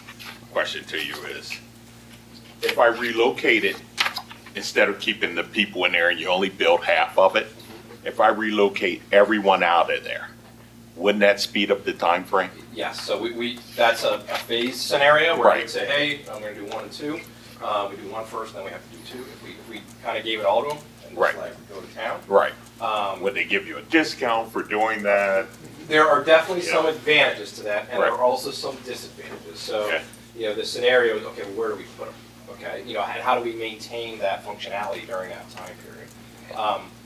question to you is, if I relocate it, instead of keeping the people in there and you only build half of it, if I relocate everyone out of there, wouldn't that speed up the time frame? Yes, so that's a phase scenario where Right. we'd say, hey, I'm gonna do 1 and 2. We do 1 first, then we have to do 2. If we kind of gave it all to them and Right. just like go to town. Right. Would they give you a discount for doing that? There are definitely some Yeah. advantages to that, and there Right. are also some disadvantages. So, Okay. the scenario is, okay, well, where do we put them? Okay, and how do we maintain that functionality during that time period?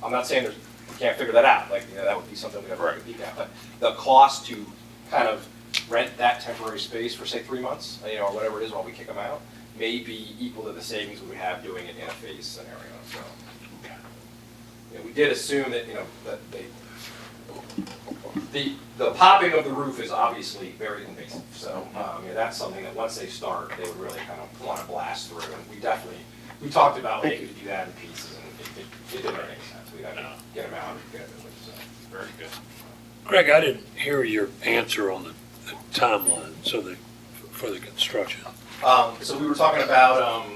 I'm not saying we can't figure that out, like, that would be something we'd have to peek at, but the cost to kind of rent that temporary space for, say, 3 months, or whatever it is while we kick them out, may be equal to the savings we would have doing it in a phase scenario, so. We did assume that, that the popping of the roof is obviously very invasive. So, that's something that once they start, they would really kind of want to blast through. And we talked about, hey, could you do that in pieces, and it didn't make any sense. We had to get them out and get it moving, so. Very good. Greg, I didn't hear your answer on the timeline, for the construction. So we were talking about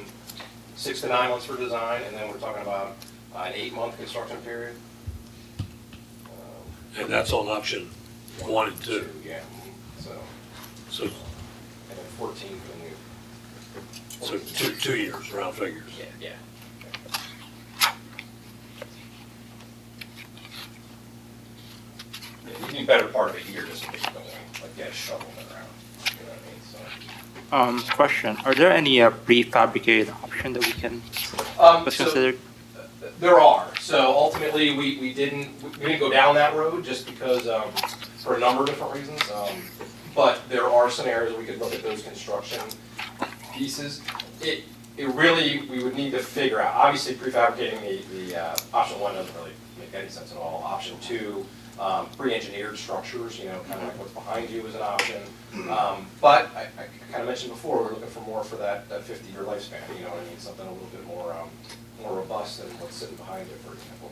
6 to 9 months for design, and then we're talking about an 8-month construction period. And that's on option 1 and 2. Yeah, So, and then 14 for the new. so 2 years, round figures. Yeah. You need better part of a year just to get going, like get a shovel in the ground, you know what I mean, so. Question, are there any prefabricated option that we can So consider? there are, so ultimately, we didn't go down that road just because, for a number of different reasons. But there are scenarios we could look at those construction pieces. It really, we would need to figure out, obviously prefabricating the option 1 doesn't really make any sense at all. Option 2, Pre-engineered structures, kind of like what's behind you is an option. But I kind of mentioned before, we're looking for more for that 50-year lifespan, you know what I mean? Something a little bit more robust than what's sitting behind it, for example.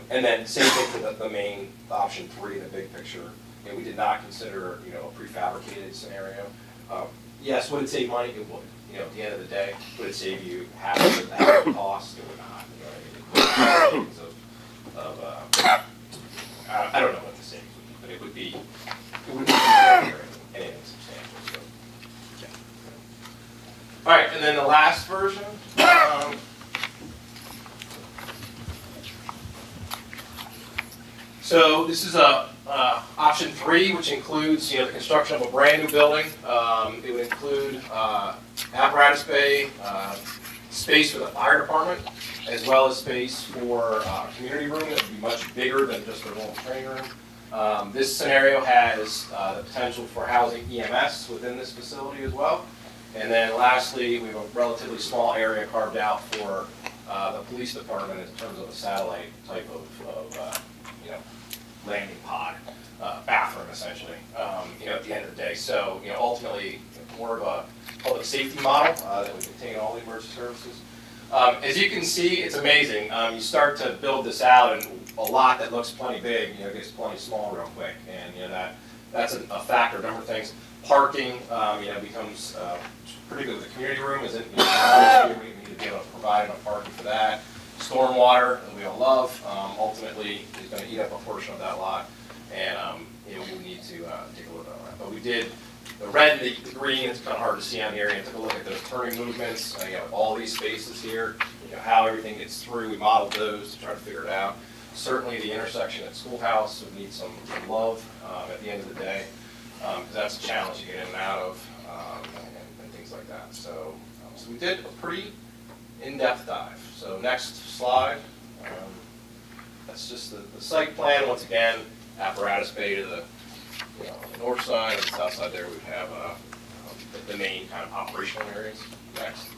And then same thing for the main option 3, the big picture. We did not consider, a prefabricated scenario. Yes, would it save money? It would. At the end of the day, would it save you half of the cost? It would not. I don't know what the savings would be, but it wouldn't be anything substantial. So. Yeah. All right, and then the last version. So this is option 3, which includes the construction of a brand new building. It would include apparatus bay, space for the fire department, as well as space for a community room that would be much bigger than just a normal training room. This scenario has the potential for housing EMS within this facility as well. And then lastly, we have a relatively small area carved out for the police department in terms of a satellite type of landing pod, bathroom essentially, at the end of the day. So, ultimately more of a public safety model that would contain all the emergency services. As you can see, it's amazing. You start to build this out, and a lot that looks plenty big, gets plenty small real quick, and that's a factor. A number of things. Parking, becomes particularly the community room isn't. We need to be able to provide enough parking for that. Stormwater, that we all love, ultimately is going to eat up a portion of that lot, and we would need to take a look at that. But we did the red and the green. It's kind of hard to see on here. And took a look at those turning movements. All these spaces here. How everything gets through. We modeled those to try to figure it out. Certainly the intersection at Schoolhouse would need some love at the end of the day, because that's a challenge to get in and out of, and things like that. So we did a pretty in-depth dive. So next slide. That's just the site plan. Once again, apparatus bay to the north side, and the south side there we have the main kind of operational areas. Next.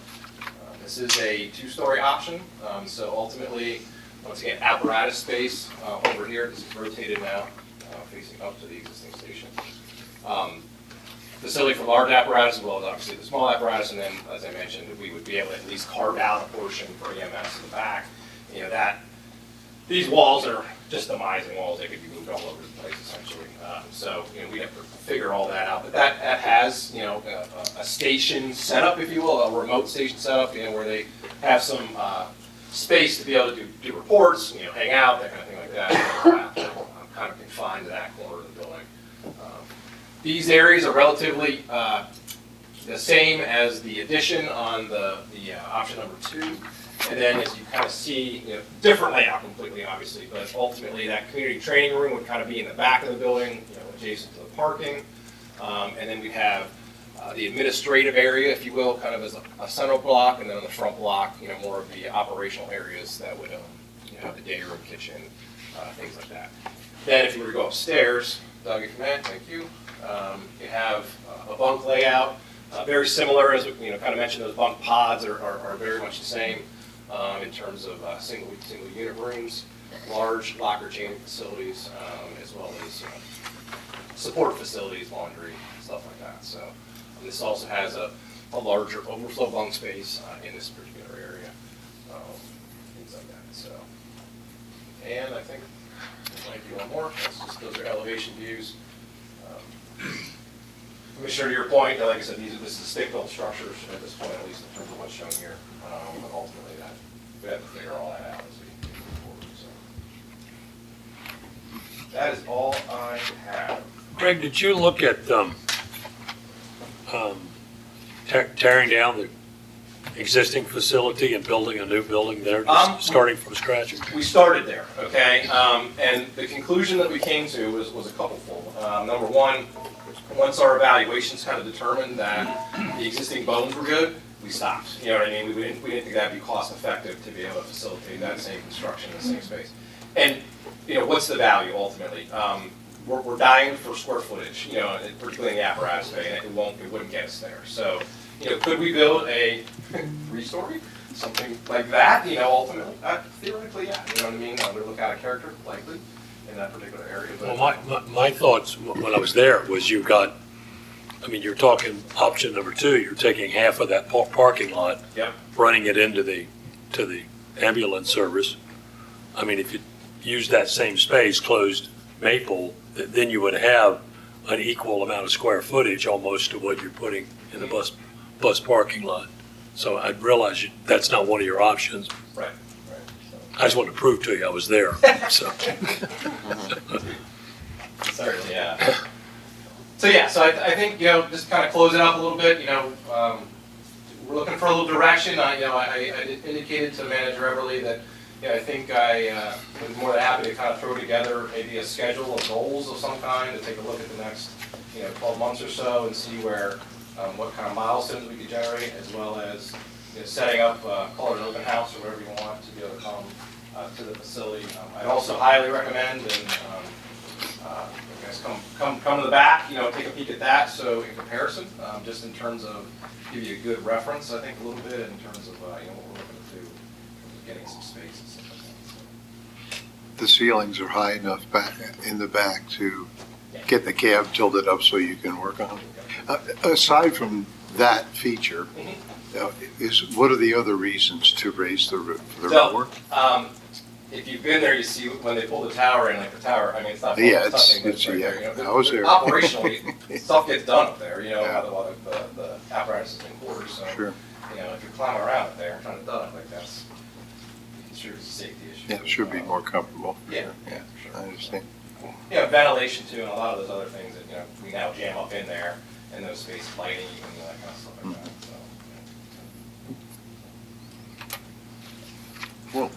This is a 2-story option. So ultimately, once again, apparatus space over here. This is rotated now, facing up to the existing station. Facility for large apparatus as well as obviously the small apparatus, and then, as I mentioned, we would be able to at least carve out a portion for EMS in the back. These walls are just demising walls. They could be moved all over the place essentially. So we have to figure all that out. But that has a station setup, if you will, a remote station setup, where they have some space to be able to do reports, hang out, that kind of thing like that. I'm kind of confined to that corner of the building. These areas are relatively the same as the addition on the option number 2. And then as you kind of see, different layout completely, obviously, but ultimately that community training room would kind of be in the back of the building, adjacent to the parking. And then we'd have the administrative area, if you will, kind of as a central block, and then on the front block, more of the operational areas that would have the day room, kitchen, things like that. Then if you were to go upstairs, Doug, if you may, thank you. You have a bunk layout, very similar, as we kind of mentioned. Those bunk pods are very much the same in terms of single unit rooms, large locker changing facilities, as well as support facilities, laundry, stuff like that. So this also has a larger overflow bunk space in this particular area, things like that. So, and I think there might be one more. Those are elevation views. Commissioner, to your point, like I said, this is stick-built structures at this point, at least in terms of what's shown here. But ultimately, we have to figure all that out as we move forward. So that is all I have. Greg, did you look at tearing down the existing facility and building a new building there, just starting from scratch? We started there, okay? And the conclusion that we came to was a couplefold. Number one, once our evaluations kind of determined that the existing bones were good, we stopped. You know what I mean? We didn't think that'd be cost effective to be able to facilitate that same construction in the same space. And what's the value ultimately? We're dying for square footage, particularly in the apparatus bay, and it wouldn't get us there. So, could we build a 3-story, something like that? Ultimately, theoretically, yeah. You know what I mean? Would it look out of character? Likely. in that particular area. Well, But my thoughts when I was there was you've got, I mean, you're talking option number two, you're taking half of that parking lot, Yep. running it into to the ambulance service. I mean, if you use that same space, closed Maple, then you would have an equal amount of square footage almost to what you're putting in the bus parking lot. So I realize that's not one of your options. Right. I just wanted to prove to you I was there, so. Certainly, yeah. So yeah, so I think, just kind of close it up a little bit, we're looking for a little direction. I indicated to Manager Everly that, I think I was more than happy to kind of throw together maybe a schedule of goals of some kind to take a look at the next, 12 months or so and see where, what kind of milestones we could generate, as well as, setting up, call it an open house or whatever you want to be able to come to the facility. I'd also highly recommend, and you guys come to the back, take a peek at that. So in comparison, just in terms of give you a good reference, I think a little bit in terms of what we're looking to do, getting some space and stuff like that. The ceilings are high enough back in the back to get the cab tilted up so you can work on it. Aside from that feature, what are the other reasons to raise the roof? So, if you've been there, you see when they pull the tower in, like the tower, I mean, it's not. Yeah, touching, but it's right yeah. there, I was there. Operationally, stuff gets done up there, while the apparatus is in quarters, so. Sure. If you're climbing around up there and trying to done it like that's, it's sure it's a safety issue. Yeah, it should be more comfortable. Yeah. Yeah, I understand. Ventilation too, and a lot of those other things that, we now jam up in there, and those space lighting, and that kind of stuff like that, so. Well,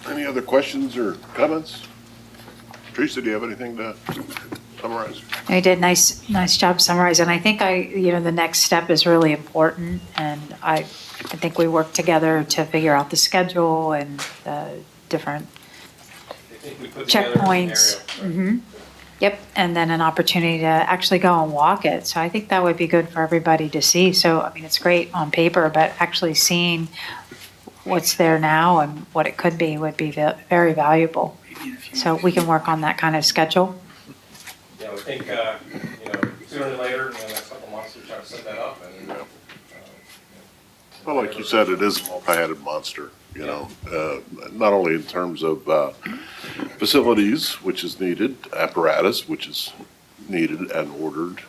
any other questions or comments? Teresa, do you have anything to summarize? You did nice job summarizing. I think the next step is really important, and I think we work together to figure out the schedule and the different I think we put together a checkpoints. scenario. Yep, and then an opportunity to actually go and walk it. So I think that would be good for everybody to see. So, I mean, it's great on paper, but actually seeing what's there now and what it could be would be very valuable. So we can work on that kind of schedule. Yeah, we think, sooner than later, next couple months, we try to set that up and. Well, like you said, it is a multi-headed monster, not only in terms of facilities, which is needed, apparatus, which is needed and ordered.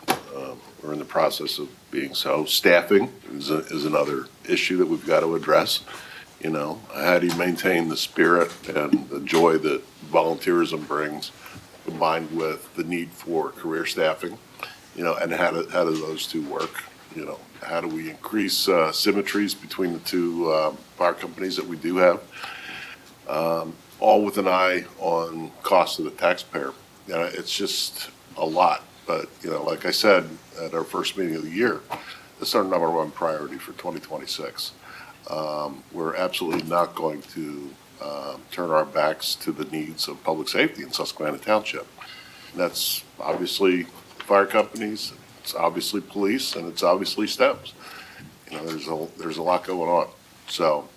We're in the process of being so. Staffing is another issue that we've got to address. How do you maintain the spirit and the joy that volunteerism brings, combined with the need for career staffing, and how do those two work? How do we increase symmetries between the two fire companies that we do have? All with an eye on cost of the taxpayer. It's just a lot, but like I said at our first meeting of the year, this is our number one priority for 2026. We're absolutely not going to turn our backs to the needs of public safety in Susquehanna Township. And that's obviously fire companies, it's obviously police, and it's obviously STEMs. There's a lot going on. So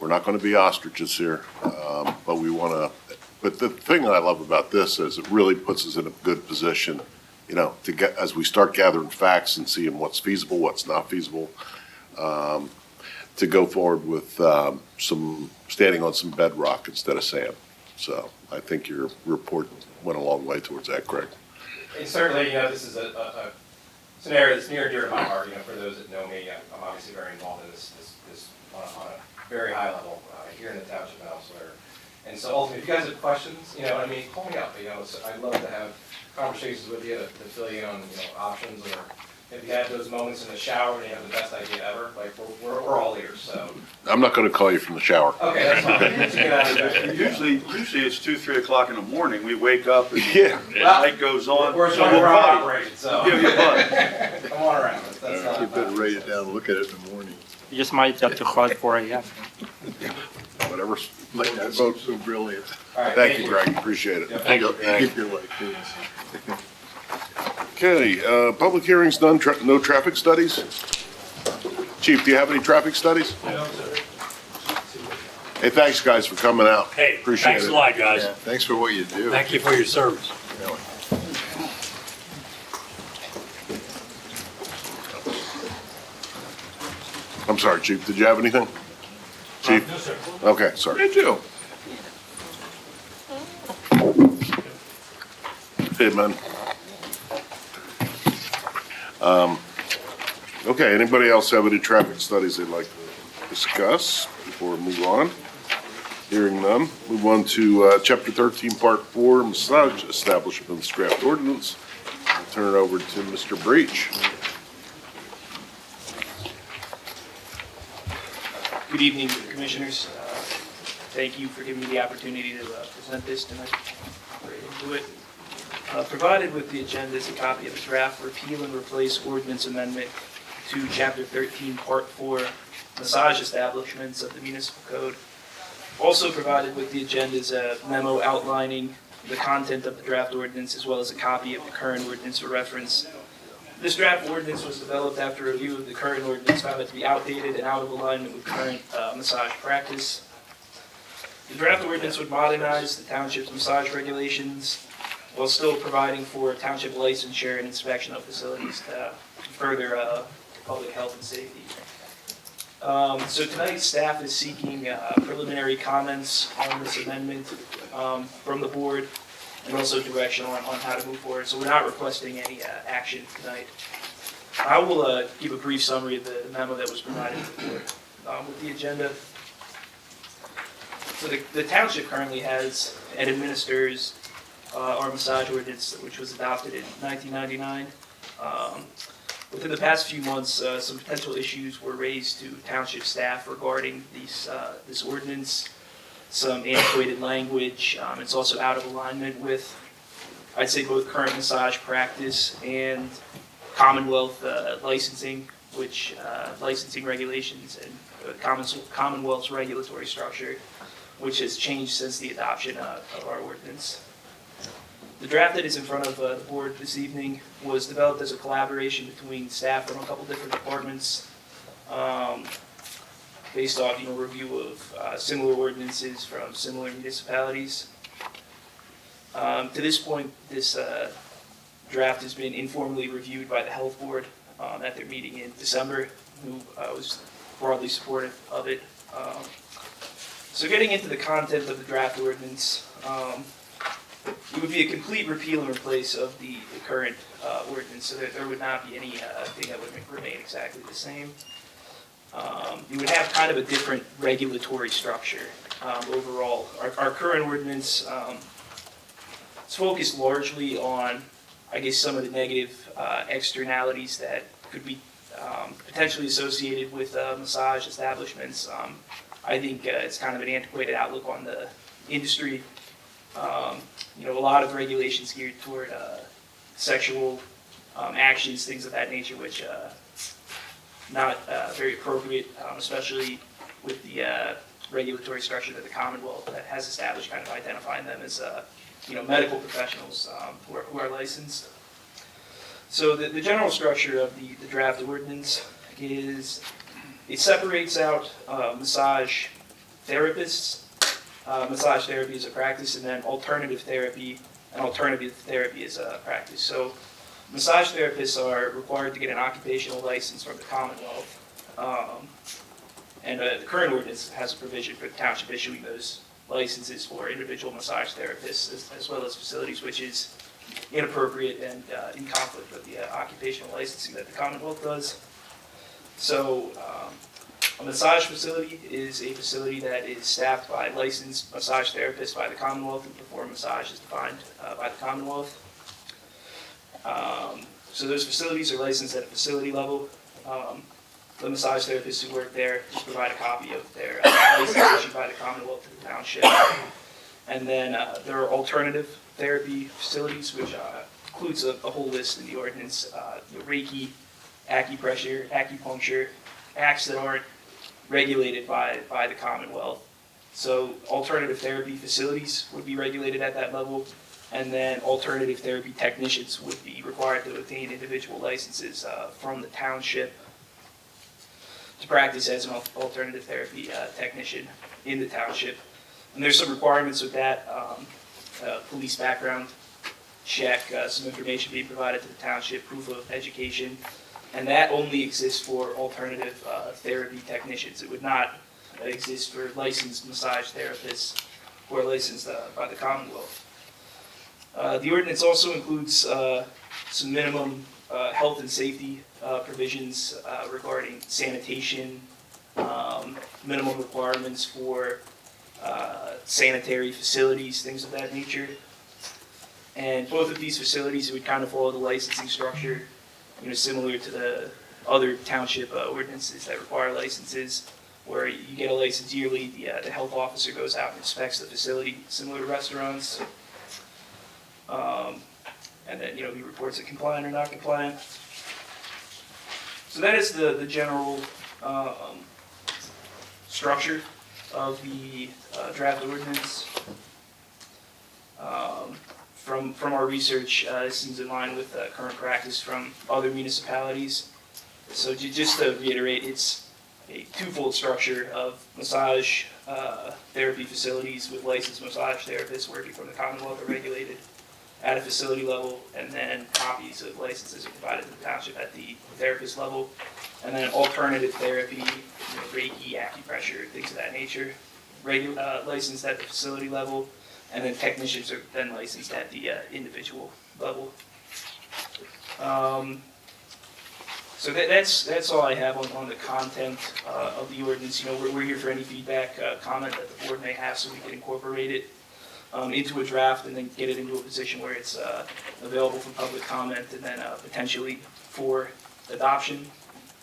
we're not going to be ostriches here, but we want to. But the thing that I love about this is it really puts us in a good position, to get as we start gathering facts and seeing what's feasible, what's not feasible. To go forward with standing on some bedrock instead of sand. So I think your report went a long way towards that, Greg. And certainly, this is a scenario that's near and dear to my heart. For those that know me, I'm obviously very involved in this on a very high level here in the township and elsewhere. And so ultimately, if you guys have questions, call me up. I'd love to have conversations with you to fill you in on options, or if you have those moments in the shower and you have the best idea ever, like we're all ears. So I'm not going to call you from the shower. okay, that's fine. Let's get out of there. Usually it's 2, 3 o'clock in the morning. We wake up and Yeah. the light goes on. We're So we'll fight. operated, so Give you a buzz. come on around. That's not You better write it down, and look at it in the morning. You just might have to call it 4 a.m. Whatever. Like that vote's so brilliant. All right, Thank you, Greg. Appreciate it. Yeah, thank you. Keep your life, please. Okay, public hearings, no traffic studies? Chief, do you have any traffic studies? Hey, thanks, guys, for coming out. Hey, Appreciate thanks it. a lot, guys. Yeah, thanks for what you do. Thank you for your service. Really. I'm sorry, Chief, did you have anything? Chief? No, sir. Okay, sorry. Me too. Hey, man. Okay, anybody else have any traffic studies they'd like to discuss before we move on? Hearing none, move on to Chapter 13, Part 4, massage establishments draft ordinance. I'll turn it over to Mr. Breach. Good evening, Commissioners. Thank you for giving me the opportunity to present this tonight. Right into it. Provided with the agenda is a copy of the draft repeal and replace ordinance amendment to Chapter 13, Part 4, massage establishments of the municipal code. Also provided with the agenda is a memo outlining the content of the draft ordinance as well as a copy of the current ordinance for reference. This draft ordinance was developed after review of the current ordinance, found it to be outdated and out of alignment with current massage practice. The draft ordinance would modernize the township's massage regulations while still providing for township licensure and inspection of facilities to further public health and safety. So tonight, staff is seeking preliminary comments on this amendment from the board and also direction on how to move forward. So we're not requesting any action tonight. I will give a brief summary of the memo that was provided to the board with the agenda. So the township currently has and administers our massage ordinance, which was adopted in 1999. Within the past few months, some potential issues were raised to township staff regarding this ordinance. Some antiquated language. It's also out of alignment with, I'd say, both current massage practice and Commonwealth licensing, which licensing regulations and Commonwealth's regulatory structure, which has changed since the adoption of our ordinance. The draft that is in front of the board this evening was developed as a collaboration between staff from a couple different departments, based off review of similar ordinances from similar municipalities. To this point, this draft has been informally reviewed by the health board at their meeting in December, who was broadly supportive of it. So getting into the content of the draft ordinance, it would be a complete repeal and replace of the current ordinance, so that there would not be anything that would remain exactly the same. You would have kind of a different regulatory structure overall. Our current ordinance is focused largely on, I guess, some of the negative externalities that could be potentially associated with massage establishments. I think it's kind of an antiquated outlook on the industry. A lot of regulations geared toward sexual actions, things of that nature, which not very appropriate, especially with the regulatory structure that the Commonwealth that has established, kind of identifying them as medical professionals who are licensed. So the general structure of the draft ordinance is it separates out massage therapists. Massage therapy is a practice, and then alternative therapy is a practice. So massage therapists are required to get an occupational license from the Commonwealth. And the current ordinance has a provision for the township issuing those licenses for individual massage therapists as well as facilities, which is inappropriate and in conflict with the occupational licensing that the Commonwealth does. So a massage facility is a facility that is staffed by licensed massage therapists by the Commonwealth who perform massages defined by the Commonwealth. So those facilities are licensed at a facility level. The massage therapists who work there just provide a copy of their license issued by the Commonwealth to the township. And then there are alternative therapy facilities, which includes a whole list in the ordinance. Reiki, acupressure, acupuncture, acts that aren't regulated by the Commonwealth. So alternative therapy facilities would be regulated at that level, and then alternative therapy technicians would be required to obtain individual licenses from the township to practice as an alternative therapy technician. in the township. And there's some requirements with that, police background check, some information being provided to the township, proof of education, and that only exists for alternative therapy technicians. It would not exist for licensed massage therapists who are licensed by the Commonwealth. The ordinance also includes some minimum health and safety provisions regarding sanitation, minimum requirements for sanitary facilities, things of that nature. And both of these facilities would kind of follow the licensing structure, similar to the other township ordinances that require licenses, where you get a license yearly, the health officer goes out and inspects the facility, similar to restaurants. And then, he reports it compliant or not compliant. So that is the general structure of the draft ordinance. From our research, this seems in line with current practice from other municipalities. So just to reiterate, it's a twofold structure of massage therapy facilities with licensed massage therapists working from the Commonwealth or regulated at a facility level, and then copies of licenses are provided to the township at the therapist level, and then alternative therapy, Reiki, acupressure, things of that nature, licensed at the facility level, and then technicians are then licensed at the individual level. So that's all I have on the content of the ordinance. We're here for any feedback, comment that the board may have, so we can incorporate it into a draft and then get it into a position where it's available for public comment and then potentially for adoption.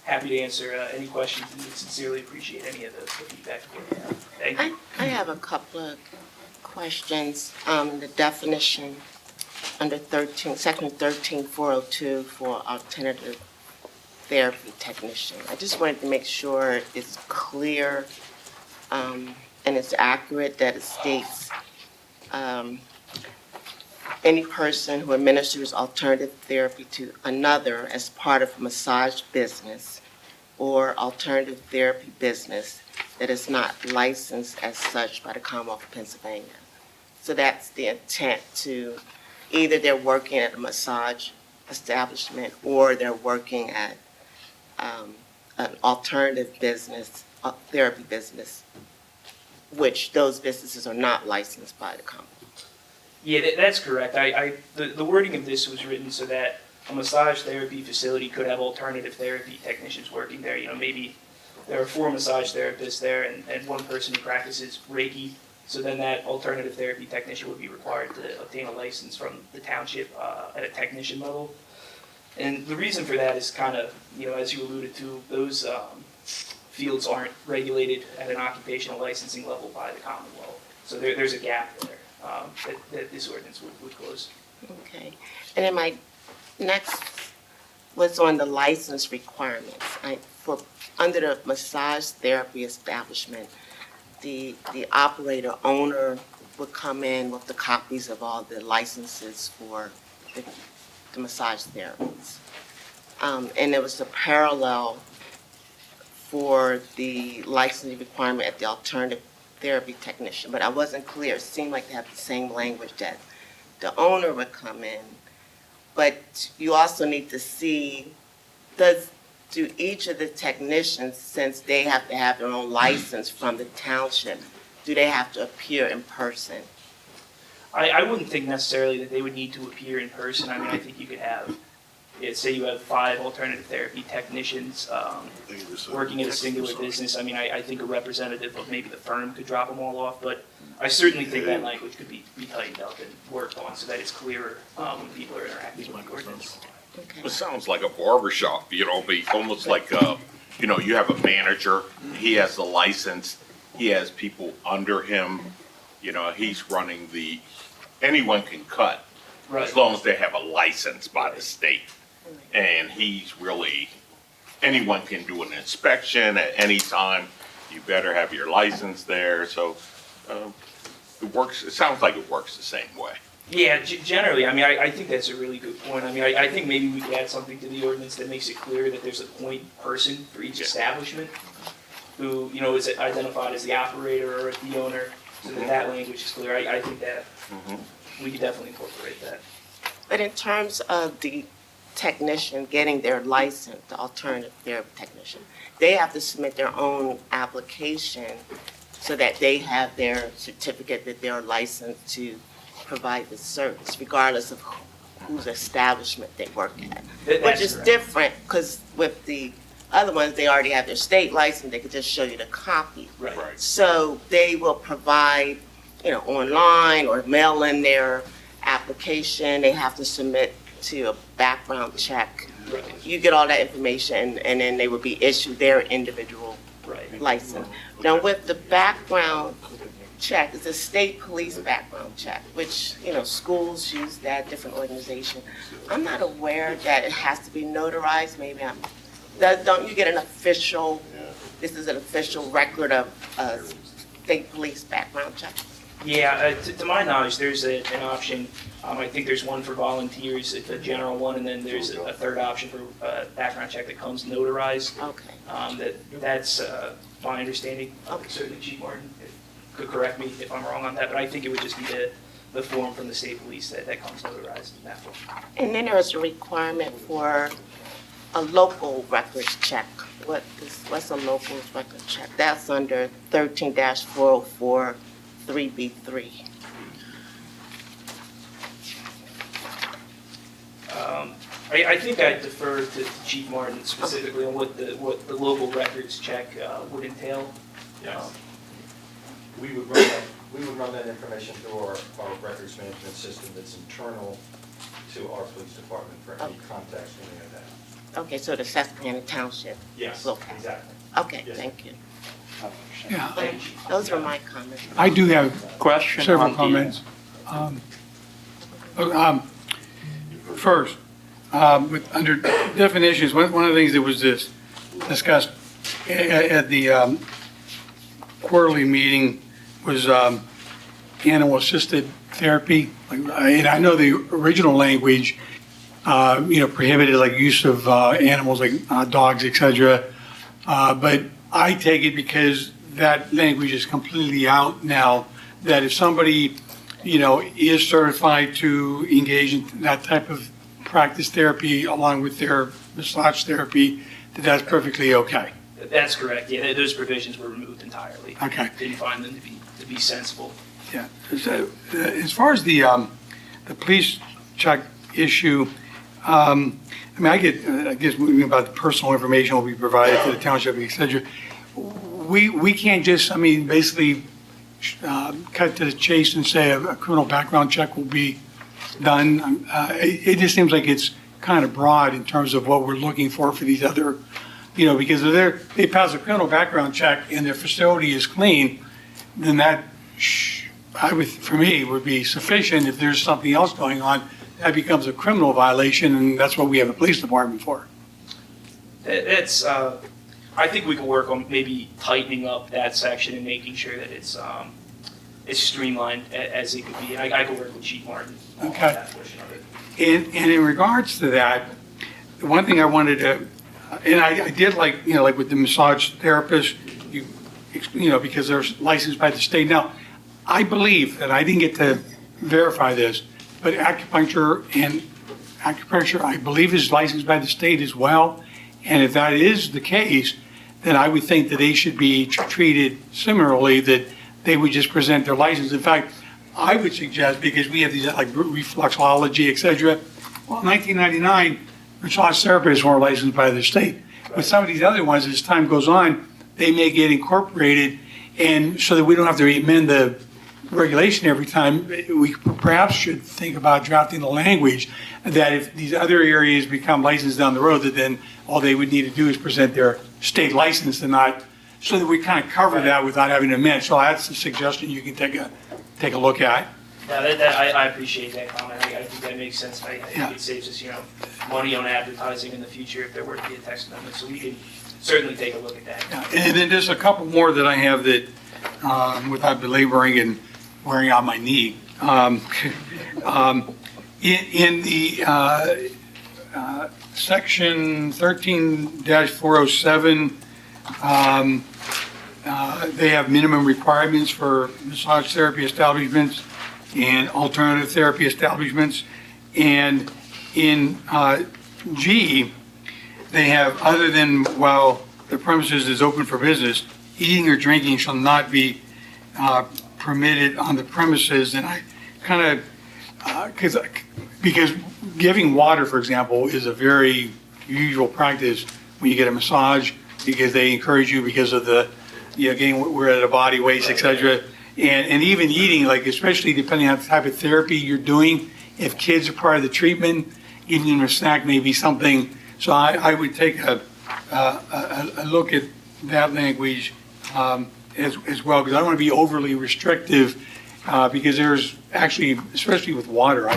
Happy to answer any questions and would sincerely appreciate any of the feedback you have. Thank you. I have a couple of questions. The definition under section 13402 for alternative therapy technician. I just wanted to make sure it's clear and it's accurate that it states any person who administers alternative therapy to another as part of a massage business or alternative therapy business that is not licensed as such by the Commonwealth of Pennsylvania. So that's the intent to either they're working at a massage establishment or they're working at an alternative business, therapy business, which those businesses are not licensed by the Commonwealth. Yeah, that's correct. The wording of this was written so that a massage therapy facility could have alternative therapy technicians working there. Maybe there are 4 massage therapists there and one person who practices Reiki. So then that alternative therapy technician would be required to obtain a license from the township at a technician level. And the reason for that is kind of, as you alluded to, those fields aren't regulated at an occupational licensing level by the Commonwealth. So there's a gap there that this ordinance would close. Okay. And then my next was on the license requirements. Under the massage therapy establishment, the operator owner would come in with the copies of all the licenses for the massage therapies. And there was a parallel for the licensing requirement at the alternative therapy technician, but I wasn't clear. It seemed like they have the same language that the owner would come in, but you also need to see, do each of the technicians, since they have to have their own license from the township, do they have to appear in person? I wouldn't think necessarily that they would need to appear in person. I mean, I think you could have, say you have 5 alternative therapy technicians working in a singular business. I mean, I think a representative of maybe the firm could drop them all off, but I certainly think that language could be tightened up and worked on so that it's clearer when people are interacting with the ordinance. Okay. It sounds like a barber shop, be almost like, you have a manager, he has the license, he has people under him, he's running anyone can cut, Right. as long as they have a license by the state. And anyone can do an inspection at any time, you better have your license there, so it sounds like it works the same way. Yeah, generally, I mean, I think that's a really good point. I mean, I think maybe we could add something to the ordinance that makes it clear that there's a point person for each establishment. who, you know, is identified as the operator or the owner, so that that language is clear. I think that we could definitely incorporate that. But in terms of the technician getting their license, the alternative therapy technician, they have to submit their own application so that they have their certificate that they're licensed to provide the service, regardless of whose establishment they work at. Which That's is correct. different, because with the other ones, they already have their state license, they could just show you the copy. Right. Right. So they will provide, you know, online or mail in their application. They have to submit to a background check. Right. You get all that information, and then they will be issued their individual Right. license. Now, with the background check, it's a state police background check, which, you know, schools use that, different organizations. I'm not aware that it has to be notarized, maybe don't you get an official, this is an official record of state police background check? Yeah, to my knowledge, there's an option. I think there's one for volunteers, it's a general one, and then there's a third option for background check that comes notarized. Okay. That's my understanding. Okay. Certainly Chief Martin could correct me if I'm wrong on that, but I think it would just be the form from the state police that comes notarized in that form. And then there's a requirement for a local records check. What's a local records check? That's under 13-404 3B3. I think I defer to Chief Martin specifically on what the local records check would entail. Yes. We would run that information through our records management system that's internal to our police department for any contacts or any of that. Okay, so the Susquehanna Township. Yes, Okay. exactly. Okay, Yes. thank you. Yeah, Those are my comments. I do have Question several on the- comments. First, under definitions, one of the things that was discussed at the quarterly meeting was animal-assisted therapy. And I know the original language, prohibited like use of animals like dogs, et cetera. But I take it because that language is completely out now, that if somebody, is certified to engage in that type of practice therapy along with their massage therapy, that's perfectly okay. That's correct, yeah, those provisions were removed entirely. Okay. Didn't find them to be sensible. Yeah. So, as far as the police check issue, I guess moving about the personal information will be provided to the township, et cetera. We can't just, basically cut to the chase and say a criminal background check will be done. It just seems like it's kind of broad in terms of what we're looking for these other, because if they pass a criminal background check and their facility is clean, then that, for me, would be sufficient. If there's something else going on, that becomes a criminal violation, and that's what we have a police department for. That's, I think we can work on maybe tightening up that section and making sure that it's streamlined as it could be. And I could work with Chief Martin on Okay. that portion of it. And in regards to that, the one thing I wanted to, and I did like with the massage therapist, because they're licensed by the state. Now, I believe, and I didn't get to verify this, but acupuncture, I believe, is licensed by the state as well. And if that is the case, then I would think that they should be treated similarly, that they would just present their license. In fact, I would suggest, because we have these like reflexology, et cetera, well, in 1999, massage therapists weren't licensed by the state. With some of these other ones, as time goes on, they may get incorporated, and so that we don't have to amend the regulation every time, we perhaps should think about drafting the language that if these other areas become licensed down the road, that then all they would need to do is present their state license and not, so that we kind of cover that without having to amend. So that's a suggestion you can take a look at. Yeah, I appreciate that comment. I think that makes sense. I think it saves us, money on advertising in the future if there were to be a text amendment. So we can certainly take a look at that. Yeah, and then there's a couple more that I have that, without belaboring and wearing out my knee. In the section 13-407, They have minimum requirements for massage therapy establishments and alternative therapy establishments. And in G, they have, other than while the premises is open for business, eating or drinking shall not be permitted on the premises. And I kind of, because giving water, for example, is a very usual practice when you get a massage, because they encourage you because of the, getting rid of the body waste, et cetera. And even eating, like especially depending on the type of therapy you're doing, if kids are part of the treatment, giving them a snack may be something. So I would take a look at that language as well, because I don't want to be overly restrictive, because there's actually, especially with water,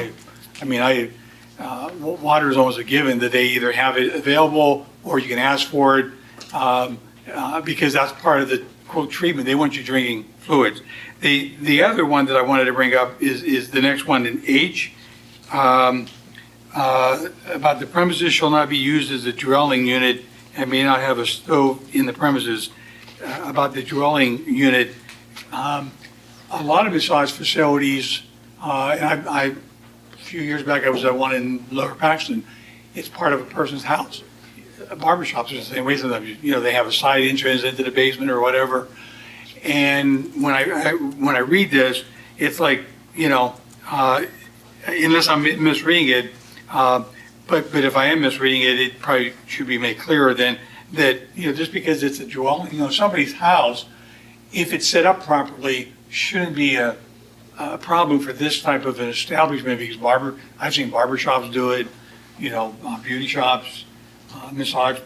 water is almost a given that they either have it available or you can ask for it, because that's part of the quote treatment. They want you drinking fluids. The other one that I wanted to bring up is the next one in H. About the premises shall not be used as a dwelling unit and may not have a stove in the premises. About the dwelling unit, a lot of massage facilities, and a few years back I was at one in Lower Paxton, it's part of a person's house. Barbershops are the same way. Sometimes, they have a side entrance into the basement or whatever. And when I read this, it's like, unless I'm misreading it, but if I am misreading it, it probably should be made clearer then that, just because it's a dwelling, somebody's house, if it's set up properly, shouldn't be a problem for this type of an establishment, because I've seen barber shops do it, beauty shops, massage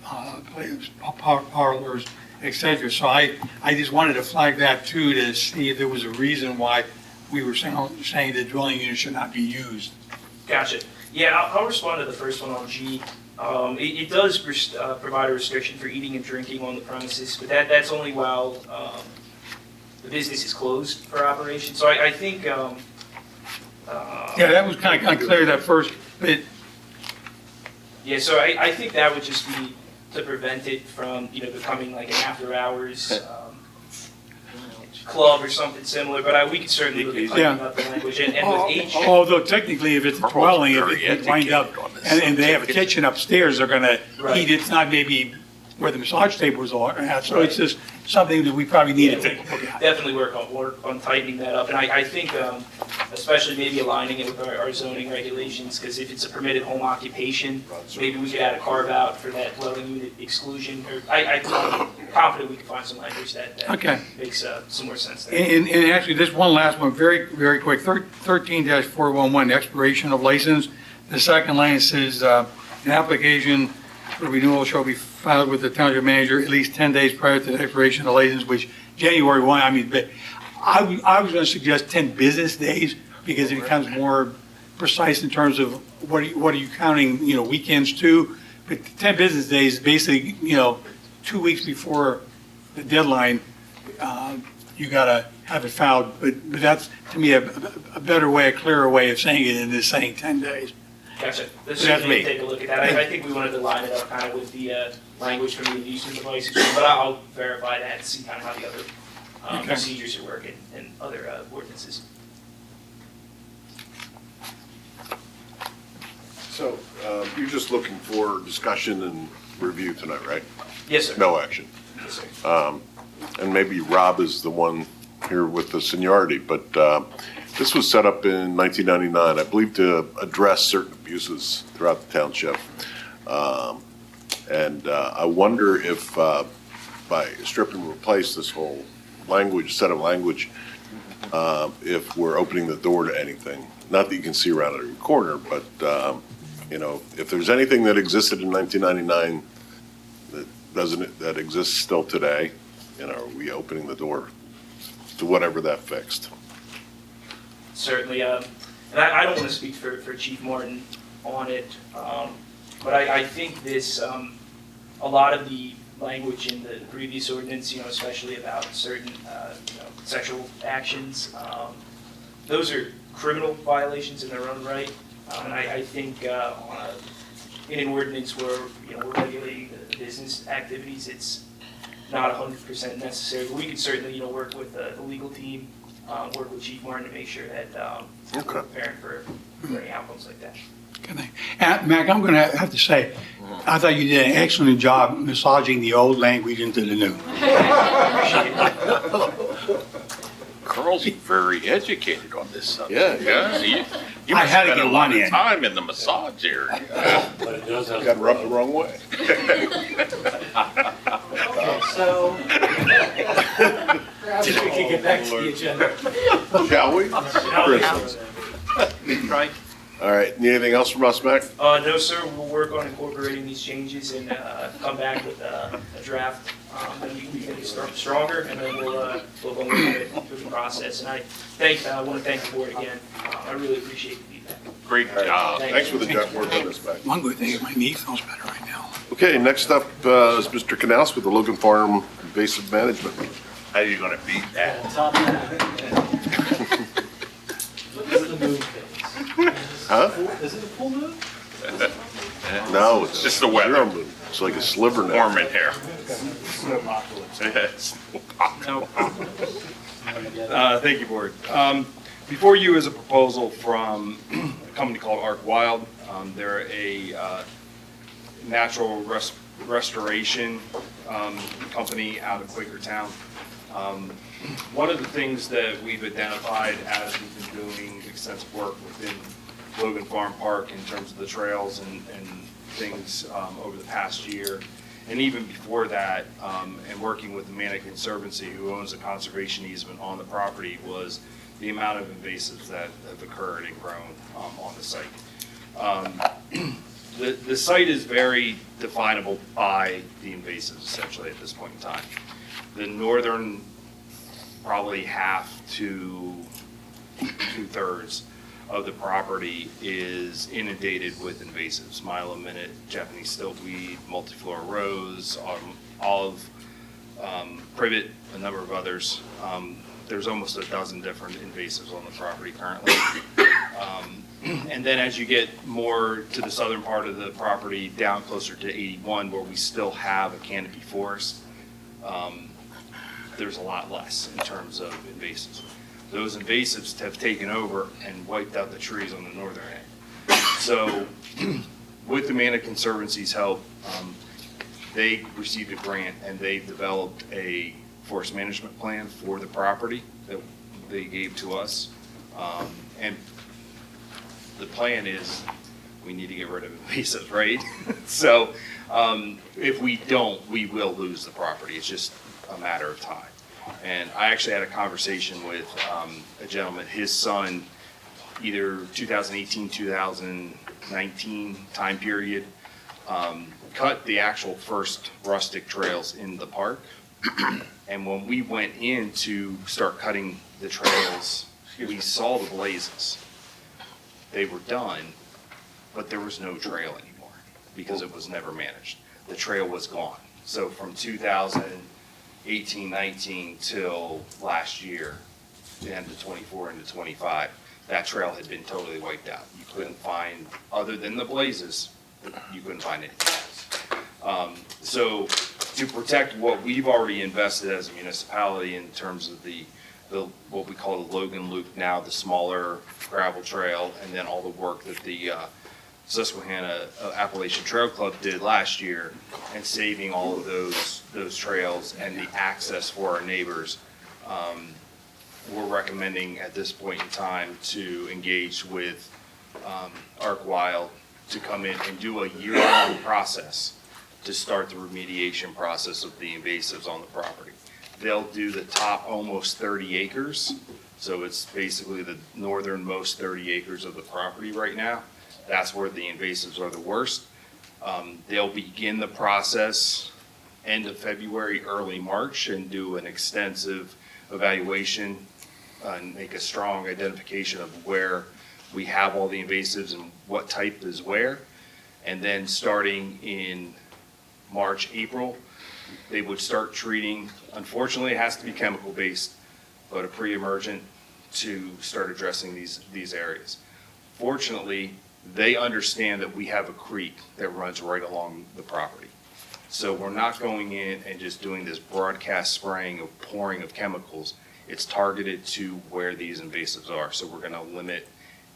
parlors, etc. So I just wanted to flag that too, to see if there was a reason why we were saying the dwelling unit should not be used. Gotcha. Yeah, I'll respond to the first one on G. It does provide a restriction for eating and drinking on the premises, but that's only while the business is closed for operation. So I think. Yeah, that was kind of unclear, that first bit. Yeah, so I think that would just be to prevent it from, becoming like an after-hours club or something similar, but we could certainly look at cleaning up the language. And with H. Although technically, if it's a dwelling, if it wind up, and they have a kitchen upstairs, they're gonna eat, it's not maybe where the massage tables are at, so it's just something that we probably need to look at. Definitely work on tightening that up, and I think, especially maybe aligning it with our zoning regulations, because if it's a permitted home occupation, maybe we could add a carve out for that dwelling unit exclusion, or I'm confident we can find some language that makes some more sense there. And actually, this one last one, very, very quick, 13-411, expiration of license. The second line says, an application for renewal shall be filed with the township manager at least 10 days prior to the expiration of the license, which January 1, but I was going to suggest 10 business days, because it becomes more precise in terms of what are you counting, weekends too. But 10 business days, basically, 2 weeks before the deadline, you got to have it filed. But that's, to me, a better way, a clearer way of saying it than saying 10 days. Gotcha. Let's That's me. take a look at that. I think we wanted to line it up kind of with the language from the inducement devices, but I'll verify that and see kind of how the other procedures are working and other ordinances. So, you're just looking for discussion and review tonight, right? Yes, sir. No action. Yes, sir. And maybe Rob is the one here with the seniority, but this was set up in 1999, I believe, to address certain abuses throughout the township. And I wonder if by strip and replace this whole set of language, if we're opening the door to anything. Not that you can see around every corner, but if there's anything that existed in 1999 that exists still today, are we opening the door to whatever that fixed? Certainly, and I don't want to speak for Chief Martin on it, but I think this, a lot of the language in the previous ordinance, especially about certain, sexual actions, those are criminal violations in their own right, and I think in an ordinance where, we're regulating the business activities, not 100% necessary, but we can certainly, work with the legal team, work with Chief Martin to make sure that we're preparing for any outcomes like that. Good thing. And Mac, I'm going to have to say, I thought you did an excellent job massaging the old language into the new. Carl's very educated on this subject. Yeah. You I must had to spend get a lot one of in. time in the massage area. But it does have. Got rubbed the wrong way. So, perhaps we can get back to the agenda. Shall we? Chris? All right, need anything else from us, Mac? No, sir, we'll work on incorporating these changes and come back with a draft that we can stronger, and then we'll go through the process. And I want to thank the board again. I really appreciate the feedback. Great job. Thanks for the work on this, Mac. One good thing is my knee feels better right now. Okay, next up is Mr. Knaus with the Logan Farm Invasive Management. How are you gonna beat that? Huh? Is it a full moon? No, it's Just the weather. zero moon. It's like a sliver now. Warm in here. Yes. Thank you, Board. Before you is a proposal from a company called Arc Wild. They're a natural restoration company out of Quakertown. One of the things that we've identified as we've been doing extensive work within Logan Farm Park in terms of the trails and things over the past year, and even before that, and working with the Manna Conservancy, who owns a conservation easement on the property, was the amount of invasives that have occurred and grown on the site. The site is very definable by the invasives, essentially, at this point in time. The northern, probably half to 2/3 of the property is inundated with invasives: mile a minute, Japanese stiltweed, multiflora rose, olive, privet, a number of others. There's almost a dozen different invasives on the property currently. And then as you get more to the southern part of the property, down closer to 81, where we still have a canopy forest, there's a lot less in terms of invasives. Those invasives have taken over and wiped out the trees on the northern end. So with the Manna Conservancy's help, they received a grant and they developed a forest management plan for the property that they gave to us. And the plan is we need to get rid of invasives, right? So if we don't, we will lose the property. It's just a matter of time. And I actually had a conversation with a gentleman, his son, either 2018, 2019 time period, cut the actual first rustic trails in the park. And when we went in to start cutting the trails, we saw the blazes. They were done, but there was no trail anymore because it was never managed. The trail was gone. So from 2018, 19 till last year, the end of 24 into 25, that trail had been totally wiped out. You couldn't find, other than the blazes, you couldn't find anything else. So to protect what we've already invested as a municipality in terms of the what we call the Logan Loop now, the smaller gravel trail, and then all the work that the Susquehanna Appalachian Trail Club did last year, and saving all of those trails and the access for our neighbors, we're recommending at this point in time to engage with Arc Wild to come in and do a year-long process to start the remediation process of the invasives on the property. They'll do the top almost 30 acres, so it's basically the northernmost 30 acres of the property right now. That's where the invasives are the worst. They'll begin the process end of February, early March, and do an extensive evaluation and make a strong identification of where we have all the invasives and what type is where. And then starting in March, April, they would start treating. Unfortunately, it has to be chemical based, but a pre-emergent to start addressing these areas. Fortunately, they understand that we have a creek that runs right along the property. So we're not going in and just doing this broadcast spraying of pouring of chemicals. It's targeted to where these invasives are. So we're gonna limit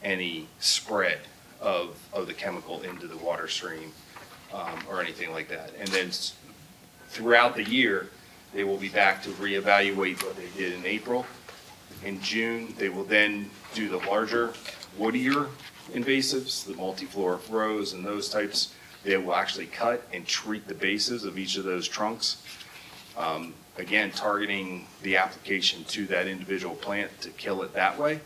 any spread of the chemical into the water stream, or anything like that. And then throughout the year, they will be back to reevaluate what they did in April. In June, they will then do the larger, woodier invasives, the multiflora and those types. They will actually cut and treat the bases of each of those trunks. Again, targeting the application to that individual plant to kill it that way.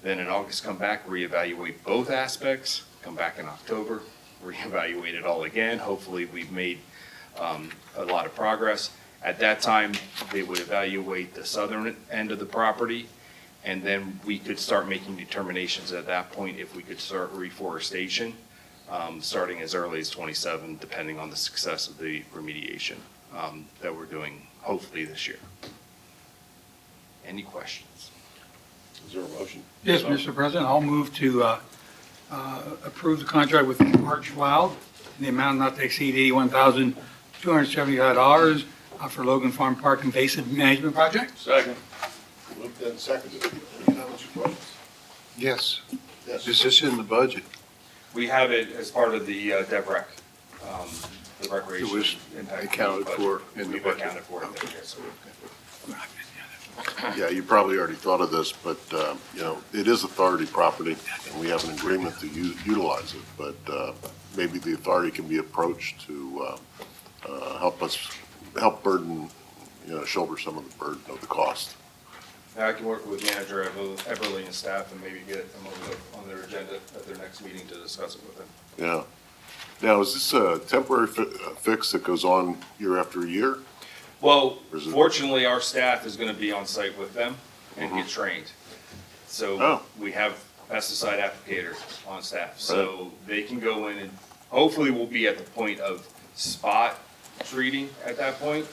Then in August, come back, reevaluate both aspects, come back in October, reevaluate it all again. Hopefully, we've made a lot of progress. At that time, they would evaluate the southern end of the property, and then we could start making determinations at that point if we could start reforestation, starting as early as 27, depending on the success of the remediation that we're doing, hopefully this year. Any questions? Is there a motion? Yes, Mr. President, I'll move to approve the contract with Arch Wild in the amount not to exceed $81,275 for Logan Farm Park Invasive Management Project. Second. Moved and seconded. Any comments or questions? Yes. Yes. Is this in the budget? We have it as part of the DevRec, the It recreation was impact. accounted budget. for in the We've budget. accounted for it there, yes. Yeah, you probably already thought of this, but, it is authority property, and we have an agreement to utilize it, but maybe the authority can be approached to help burden, shoulder some of the burden of the cost. I can work with Manager Everly and staff and maybe get them on their agenda at their next meeting to discuss it with them. Yeah. Now, is this a temporary fix that goes on year after year? Well, Or is it- fortunately, our staff is gonna be on site with them and get trained. So Oh. we have pesticide applicators on staff, so they can go in and hopefully we'll be at the point of spot treating at that point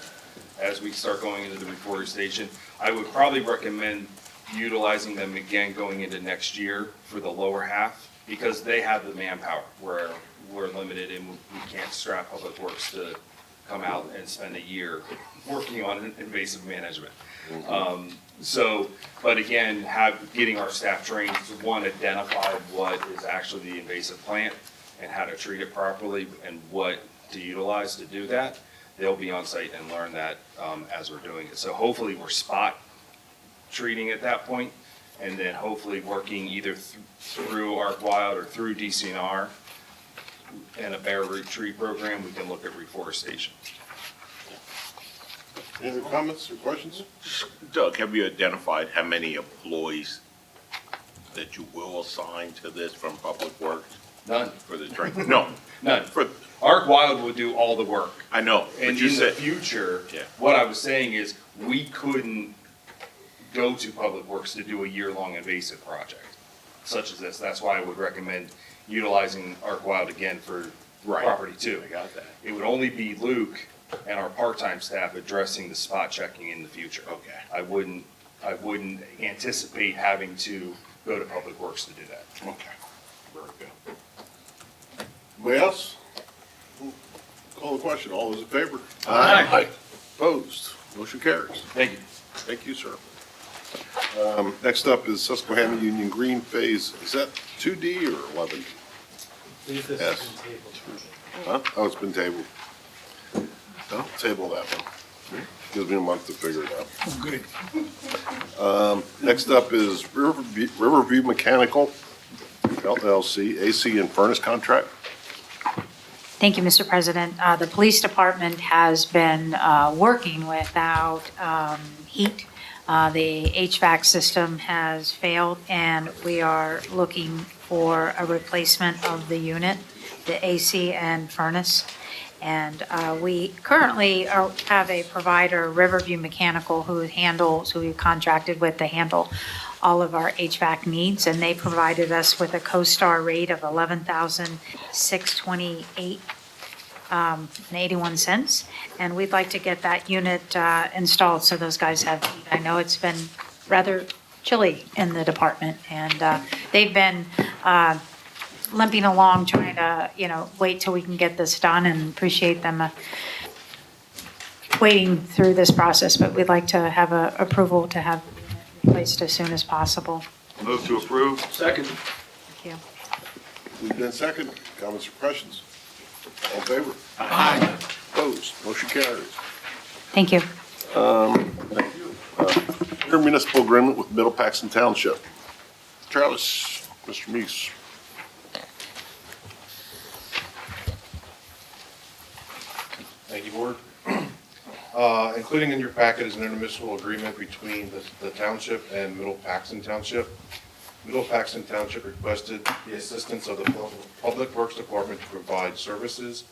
as we start going into the reforestation. I would probably recommend utilizing them again going into next year for the lower half because they have the manpower where we're limited and we can't strap Public Works to come out and spend a year working on invasive management. But again, getting our staff trained to one, identify what is actually the invasive plant and how to treat it properly and what to utilize to do that. They'll be on site and learn that as we're doing it. So hopefully we're spot treating at that point, and then hopefully working either through Arc Wild or through DCNR and a bare root tree program, we can look at reforestation. Any other comments or questions? Doug, have you identified how many employees that you will assign to this from Public Works None, for the training? No, none. for, Arc Wild will do all the work. I know, And but you in the said, future, Yeah. what I was saying is, we couldn't go to Public Works to do a year-long invasive project, such as this. That's why I would recommend utilizing Arc Wild again for Right. property two. I got that. It would only be Luke and our part-time staff addressing the spot checking in the future. Okay. I wouldn't anticipate having to go to Public Works to do that. Okay. Very good. Anybody else? Call the question. All those in favor? Aye. Opposed? Motion carries. Thank you. Thank you, sir. Next up is Susquehanna Union Green Phase. Is that 2D or 11? Yes. Huh? Oh, it's been tabled. No, table that one. Gives me a month to figure it out. Oh, good. Next up is Riverview Mechanical LLC, AC and furnace contract. Thank you, Mr. President. The police department has been working without heat. The HVAC system has failed, and we are looking for a replacement of the unit, the AC and furnace. And we currently have a provider, Riverview Mechanical, who we contracted with to handle all of our HVAC needs, and they provided us with a CoStar rate of $11,628.81. And we'd like to get that unit installed so those guys have heat. I know it's been rather chilly in the department, and they've been limping along, trying to, wait till we can get this done, and appreciate them waiting through this process, but we'd like to have a approval to have it placed as soon as possible. Move to approve. Second. Thank you. Moved in second. Comments or questions? All in favor? Aye. Opposed? Motion carries. Thank you. Thank you. Intermunicipal agreement with Middle Paxton Township. Travis, Mr. Meese. Thank you, Board. Including in your packet is an intermunicipal agreement between the township and Middle Paxton Township. Middle Paxton Township requested the assistance of the Public Works Department to provide services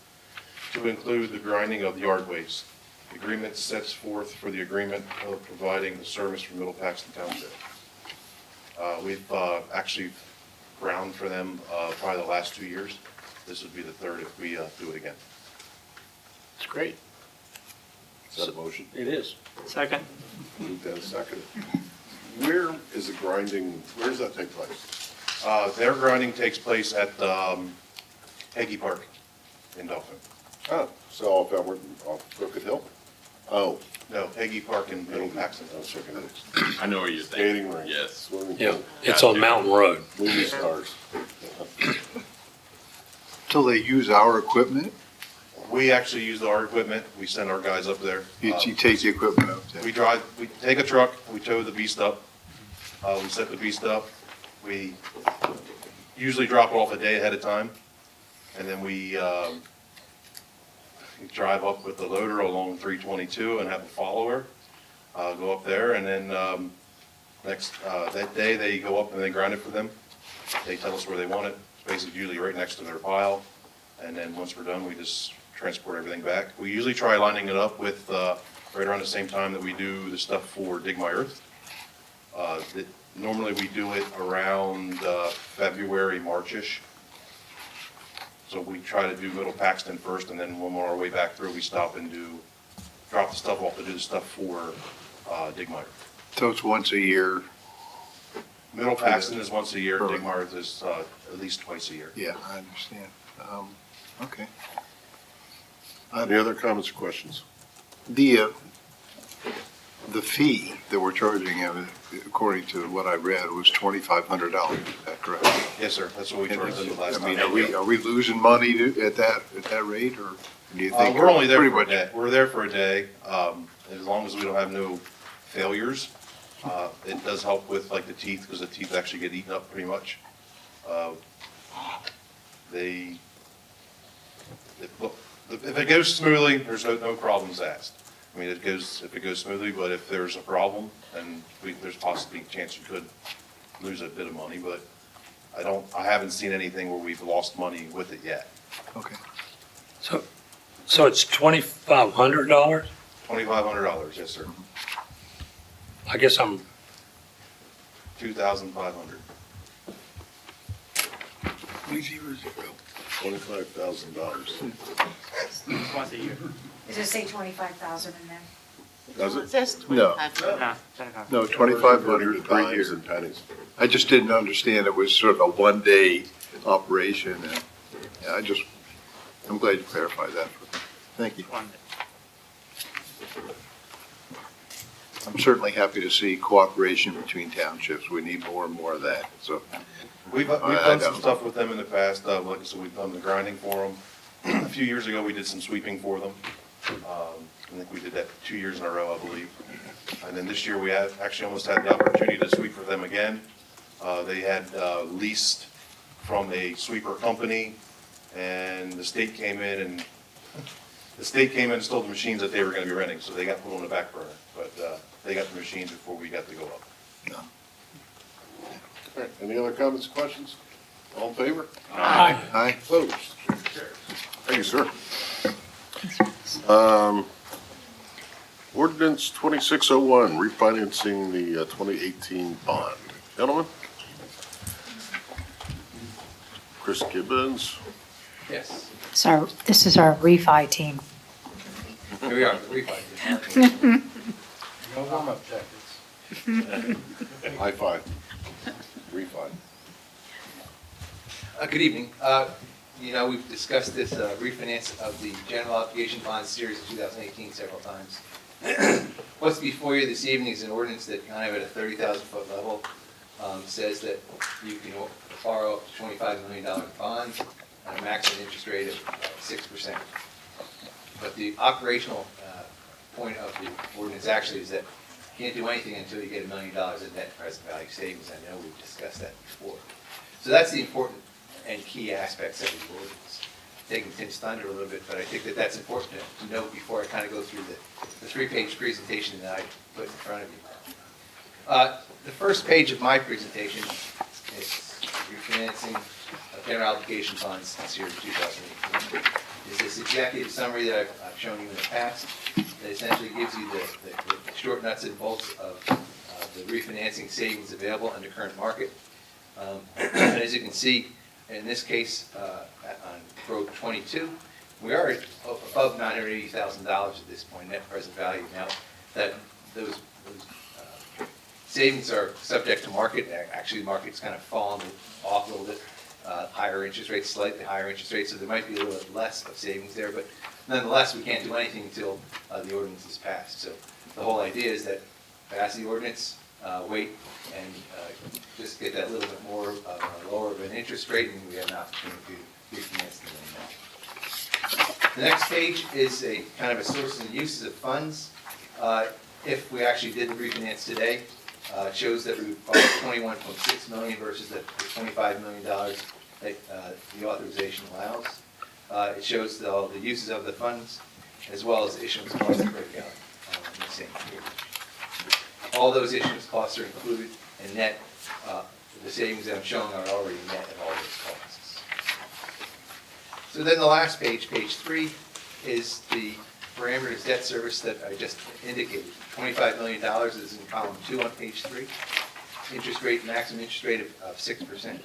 to include the grinding of yard waste. The agreement sets forth for the agreement of providing the service for Middle Paxton Township. We've actually ground for them probably the last 2 years. This would be the third if we do it again. It's great. Is that a motion? It is. Second. Moved in second. Where is the grinding, where does that take place? Their grinding takes place at Hagee Park in Dolphin. Oh, so off Crooked Hill? Oh. No, Hagee Park in Middle Paxton. I was checking it. I know what you're thinking. Skating rink. Yes. Swimming Yeah, pool, it's on Mountain Road. movie stars. Till they use our equipment? We actually use our equipment. We send our guys up there. You take the equipment up there? We take a truck, we tow the beast up. We set the beast up. We usually drop it off a day ahead of time. And then we drive up with the loader along 322 and have a follower go up there. And then that day, they go up and they grind it for them. They tell us where they want it. It's basically usually right next to their pile. And then once we're done, we just transport everything back. We usually try lining it up with right around the same time that we do the stuff for Dig My Earth. Normally we do it around February, March-ish. So we try to do Middle Paxton first, and then when we're on our way back through, we stop and drop the stuff off to do the stuff for Dig My Earth. So it's once a year? Middle Paxton is once a year, Dig My Earth is at least twice a year. Yeah, I understand. Okay. Any other comments or questions? The fee that we're charging, according to what I read, was $2,500. Is that correct? Yes, sir, that's what we charged them the last I mean, time. are we losing money at that rate, or do you think? We're only there pretty for a much- day. We're there for a day. As long as we don't have no failures. It does help with like the teeth, because the teeth actually get eaten up pretty much. If it goes smoothly, there's no problems asked. I mean, if it goes smoothly, but if there's a problem, then there's possibly a chance you could lose a bit of money, but I haven't seen anything where we've lost money with it yet. Okay. So it's $2,500? $2,500, yes, sir. I guess I'm, $2,500. $25,000. Once a year. Does it say 25,000 in there? Does it? Just No. 25. No, 2,500 per Dimes year. and pennies. I just didn't understand it was sort of a one-day operation, and I'm glad you clarified that. Thank you. I'm certainly happy to see cooperation between townships. We need more and more of that, so. We've done some stuff with them in the past, like I said, we've done the grinding for them. A few years ago, we did some sweeping for them. I think we did that 2 years in a row, I believe. And then this year, we actually almost had the opportunity to sweep for them again. They had leased from a sweeper company, and the state came in and stole the machines that they were gonna be renting, so they got put on the back burner. But they got the machines before we got to go up. All right, any other comments or questions? All in favor? Aye. Aye. Opposed? Thank you, sir. Ordinance 2601, refinancing the 2018 bond. Gentlemen? Chris Gibbons. Yes, So this is our refi team. here we are, the refi. No warm-up jackets. High five. Refi. Good evening. We've discussed this refinance of the general obligation bond series of 2018 several times. What's before you this evening is an ordinance that kind of at a 30,000-foot level says that you can borrow up to $25 million bond at a maximum interest rate of 6%. But the operational point of the ordinance actually is that you can't do anything until you get $1 million in net present value savings. I know we've discussed that before. So that's the important and key aspects of the ordinance. Taking Tim's thunder a little bit, but I think that that's important to note before I kind of go through the three-page presentation that I put in front of you. The first page of my presentation is refinancing of general obligation bonds this year, 2018. Is this executive summary that I've shown you in the past that essentially gives you the short nuts and bolts of the refinancing savings available under current market. And as you can see, in this case, on row 22, we are above $980,000 at this point, net present value. Now, that those savings are subject to market. Actually, the market's kind of fallen off a little bit. Higher interest rates, slightly higher interest rates, so there might be a little bit less of savings there, but nonetheless, we can't do anything until the ordinance is passed. So the whole idea is that pass the ordinance, wait, and just get that little bit more lower of an interest rate, and we have an opportunity to refinance the loan. The next page is a kind of a sources and uses of funds. If we actually did the refinance today, it shows that we would borrow $21.6 million versus the $25 million that the authorization allows. It shows all the uses of the funds as well as issuance costs breakout in the same page. All those issuance costs are included, and net, the savings that I'm showing are already net of all those costs. So then the last page, page 3, is the parameters debt service that I just indicated. $25 million is in column 2 on page 3. Interest rate, maximum interest rate of 6%.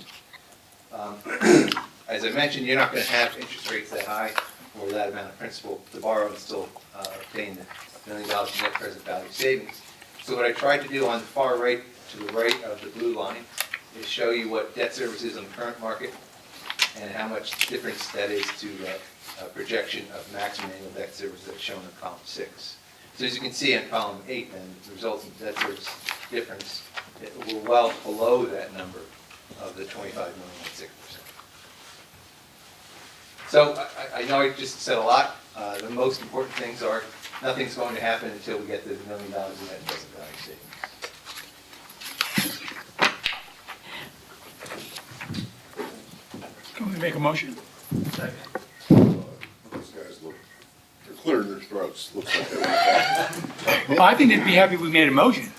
As I mentioned, you're not going to have interest rates that high or that amount of principal to borrow and still obtain the $1 million in net present value savings. So what I tried to do on the far right, to the right of the blue line, is show you what debt service is on the current market and how much difference that is to projection of maximum annual debt service that's shown in column 6. So as you can see in column 8, then the resulting debt service difference, we're well below that number of the 25 million at 6%. So I know I just said a lot. The most important things are nothing's going to happen until we get the $1 million in net present value savings. Can we make a motion? Those guys look, they're clearing their throats. Looks like they're Well, I think they'd be happy if we made a motion.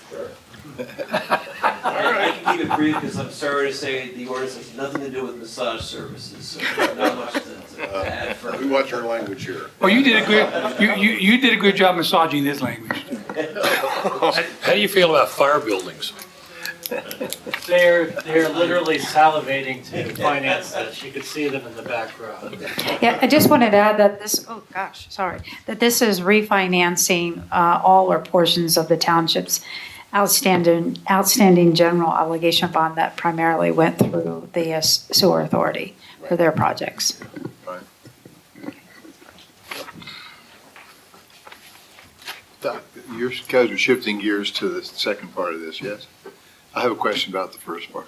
I can keep it brief because I'm sorry to say the ordinance has nothing to do with massage services, so not much to add for. We watch our language here. Well, you did a good, you did a good job massaging this language. How do you feel about fire buildings? They're literally salivating to finance this. You could see them in the background. Yeah, I just wanted to add that that this is refinancing all or portions of the township's outstanding general obligation bond that primarily went through the sewer authority for their projects. Right. You guys are shifting gears to the second part of this, yes? I have a question about the first part.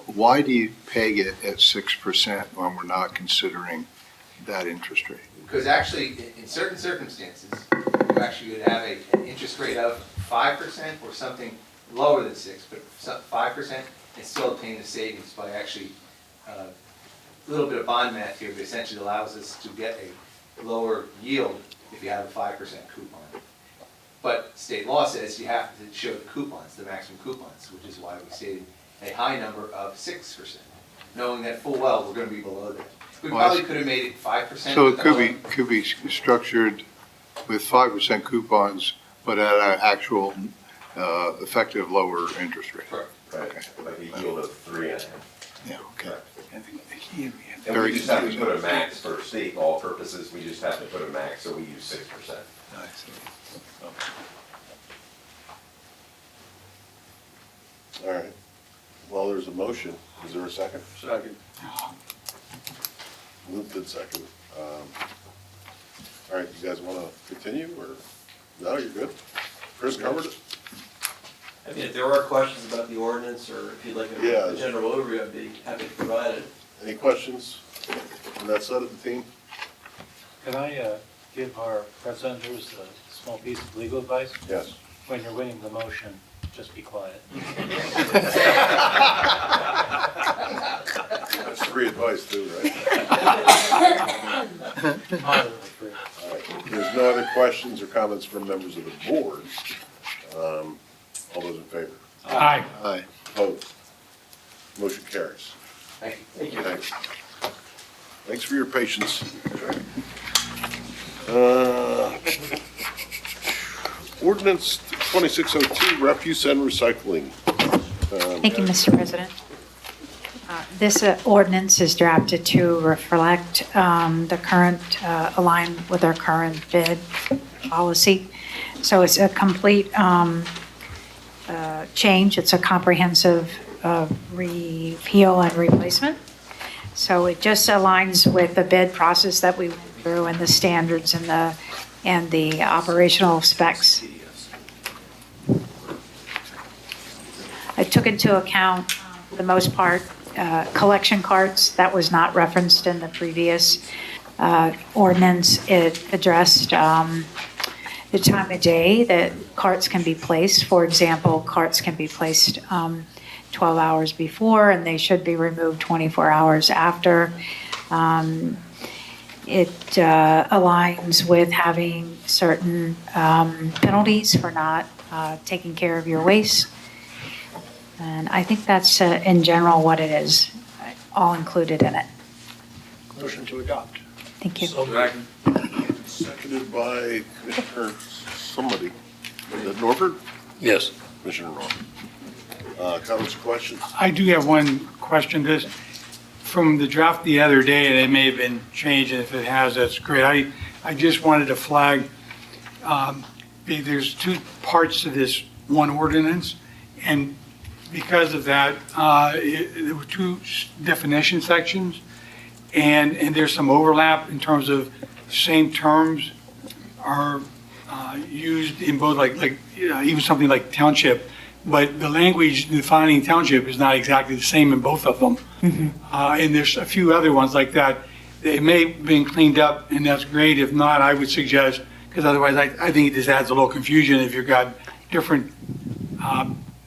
Why do you peg it at 6% when we're not considering that interest rate? Because actually, in certain circumstances, you actually would have an interest rate of 5% or something lower than 6, but 5% and still obtain the savings by actually a little bit of bond math here, but essentially allows us to get a lower yield if you have a 5% coupon. But state law says you have to show the coupons, the maximum coupons, which is why we stated a high number of 6%, knowing that full well we're going to be below that. We probably could have made it 5%. So it could be structured with 5% coupons, but at an actual effective lower interest rate. Correct. Okay. Like a yield of 3.5. Yeah, okay. And we just have to put a max for state law purposes, we just have to put a max, so we use 6%. I see. All right. Well, there's a motion. Is there a second? Second. Moved in second. All right, you guys want to continue, or, no, you're good? Chris covered it? I mean, if there are questions about the ordinance, or if you'd like Yeah. a general overview, I'd be happy to provide it. Any questions on that side of the team? Can I give our presenters a small piece of legal advice? Yes. When you're winning the motion, just be quiet. That's free advice too, right? Moderately free. All right. If there's no other questions or comments from members of the board, all those in favor? Aye. Aye. Opposed? Motion carries. Thank you. Thanks. Thanks for your patience. Ordinance 2602, refuse and recycling. Thank you, Mr. President. This ordinance is drafted to reflect the current, align with our current bid policy. So it's a complete change. It's a comprehensive repeal and replacement. So it just aligns with the bid process that we went through and the standards and the operational specs. I took into account, for the most part, collection carts. That was not referenced in the previous ordinance. It addressed the time of day that carts can be placed. For example, carts can be placed 12 hours before, and they should be removed 24 hours after. It aligns with having certain penalties for not taking care of your waste. And I think that's in general what it is, all included in it. Motion to adopt. Thank you. Second. Seconded by Commissioner somebody. Is it Norford? Yes. Commissioner Norford. Comments or questions? I do have one question. This, from the draft the other day, and it may have been changed, and if it has, that's great. I just wanted to flag, there's two parts to this one ordinance, and because of that, there were two definition sections, and there's some overlap in terms of same terms are used in both, like even something like township, but the language defining township is not exactly the same in both of them. And there's a few other ones like that. It may have been cleaned up, and that's great. If not, I would suggest, because otherwise I think it just adds a little confusion if you've got different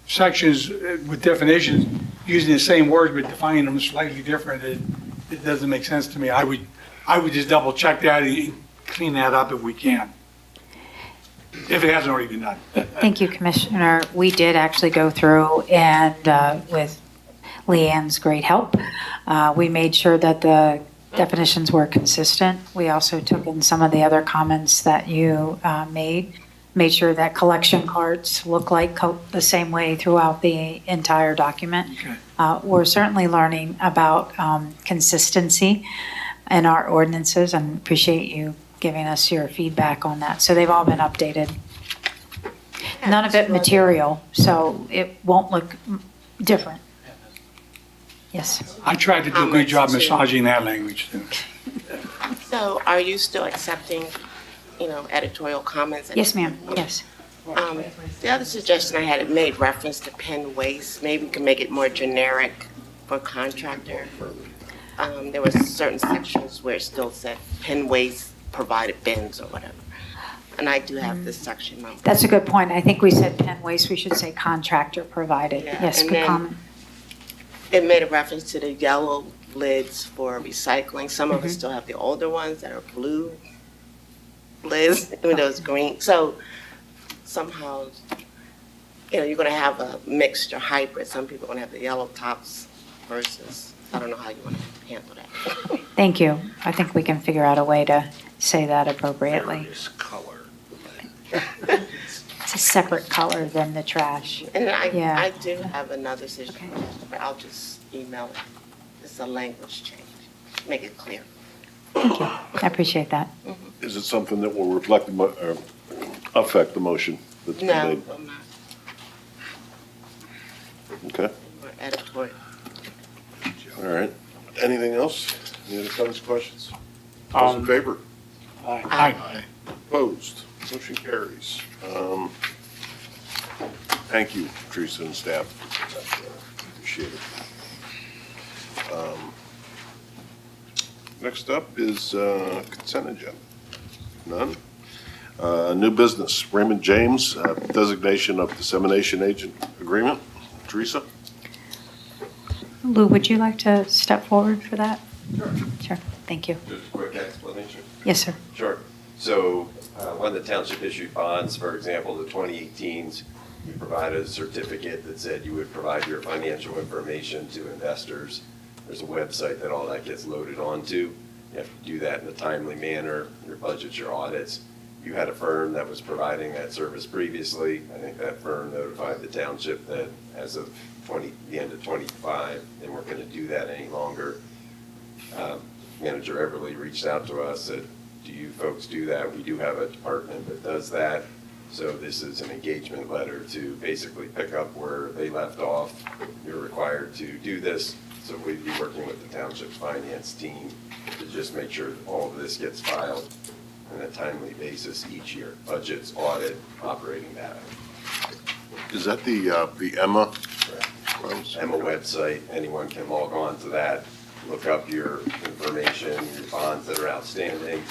sections with definitions using the same words but defining them slightly different. It doesn't make sense to me. I would just double check that and clean that up if we can, if it hasn't already been done. Thank you, Commissioner. We did actually go through and with Leanne's great help, we made sure that the definitions were consistent. We also took in some of the other comments that you made sure that collection carts look like the same way throughout the entire document. Okay. We're certainly learning about consistency in our ordinances, and appreciate you giving us your feedback on that. So they've all been updated. None of it material, so it won't look different. Yes. I tried to do a good job massaging that language too. So are you still accepting, editorial comments? Yes, ma'am. Yes. The other suggestion I had, it made reference to pen waste. Maybe we can make it more generic for contractor. There were certain sections where it still said pen waste provided bins or whatever. And I do have this section number. That's a good point. I think we said pen waste, we should say contractor provided. Yeah, Yes, and good then- comment. It made a reference to the yellow lids for recycling. Some of us still have the older ones that are blue lids, even though it's green. So somehow, you're gonna have a mixture hybrid. Some people are gonna have the yellow tops versus, I don't know how you wanna handle that. Thank you. I think we can figure out a way to say that appropriately. It's a separate color than the trash. And Yeah. I do have another suggestion, but I'll just email it. It's a language change. Make it clear. Thank you. I appreciate that. Is it something that will reflect affect the motion that's been No, made? I'm not. Okay. Or editorial. All right. Anything else? Any other comments, questions? Those in favor? Aye. Opposed? Motion carries. Thank you, Teresa and staff. Appreciate it. Next up is consent agenda. None. New business, Raymond James, designation of dissemination agent agreement. Teresa? Lou, would you like to step forward for that? Sure. Sure, thank you. Just a quick explanation. Yes, sir. Sure. So when the township issued bonds, for example, the 2018s, you provided a certificate that said you would provide your financial information to investors. There's a website that all that gets loaded onto. You have to do that in a timely manner, your budgets, your audits. You had a firm that was providing that service previously. I think that firm notified the township that as of the end of 25, they weren't going to do that any longer. Manager Everly reached out to us, said, do you folks do that? We do have a department that does that. So this is an engagement letter to basically pick up where they left off. You're required to do this. So we'd be working with the township's finance team to just make sure all of this gets filed on a timely basis each year. Budgets, audit, operating data. Is that the Emma? Emma website, anyone can log on to that, look up your information, your bonds that are outstanding,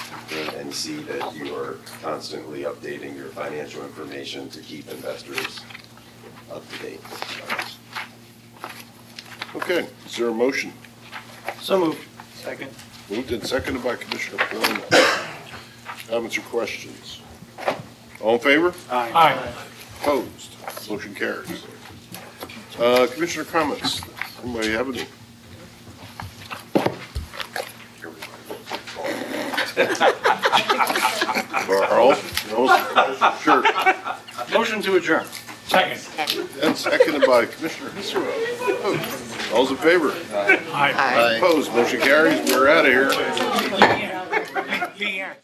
and see that you are constantly updating your financial information to keep investors up to date. Okay, is there a motion? So moved. Second. Moved and seconded by Commissioner Polino. Comments or questions? All in favor? Aye. Opposed? Motion carries. Commissioner comments? Anybody have any? Carl? No? Sure. Motion to adjourn. Second. And seconded by Commissioner Hisaro. All's in favor? Aye. Opposed? Motion carries. We're out of here. Leanne.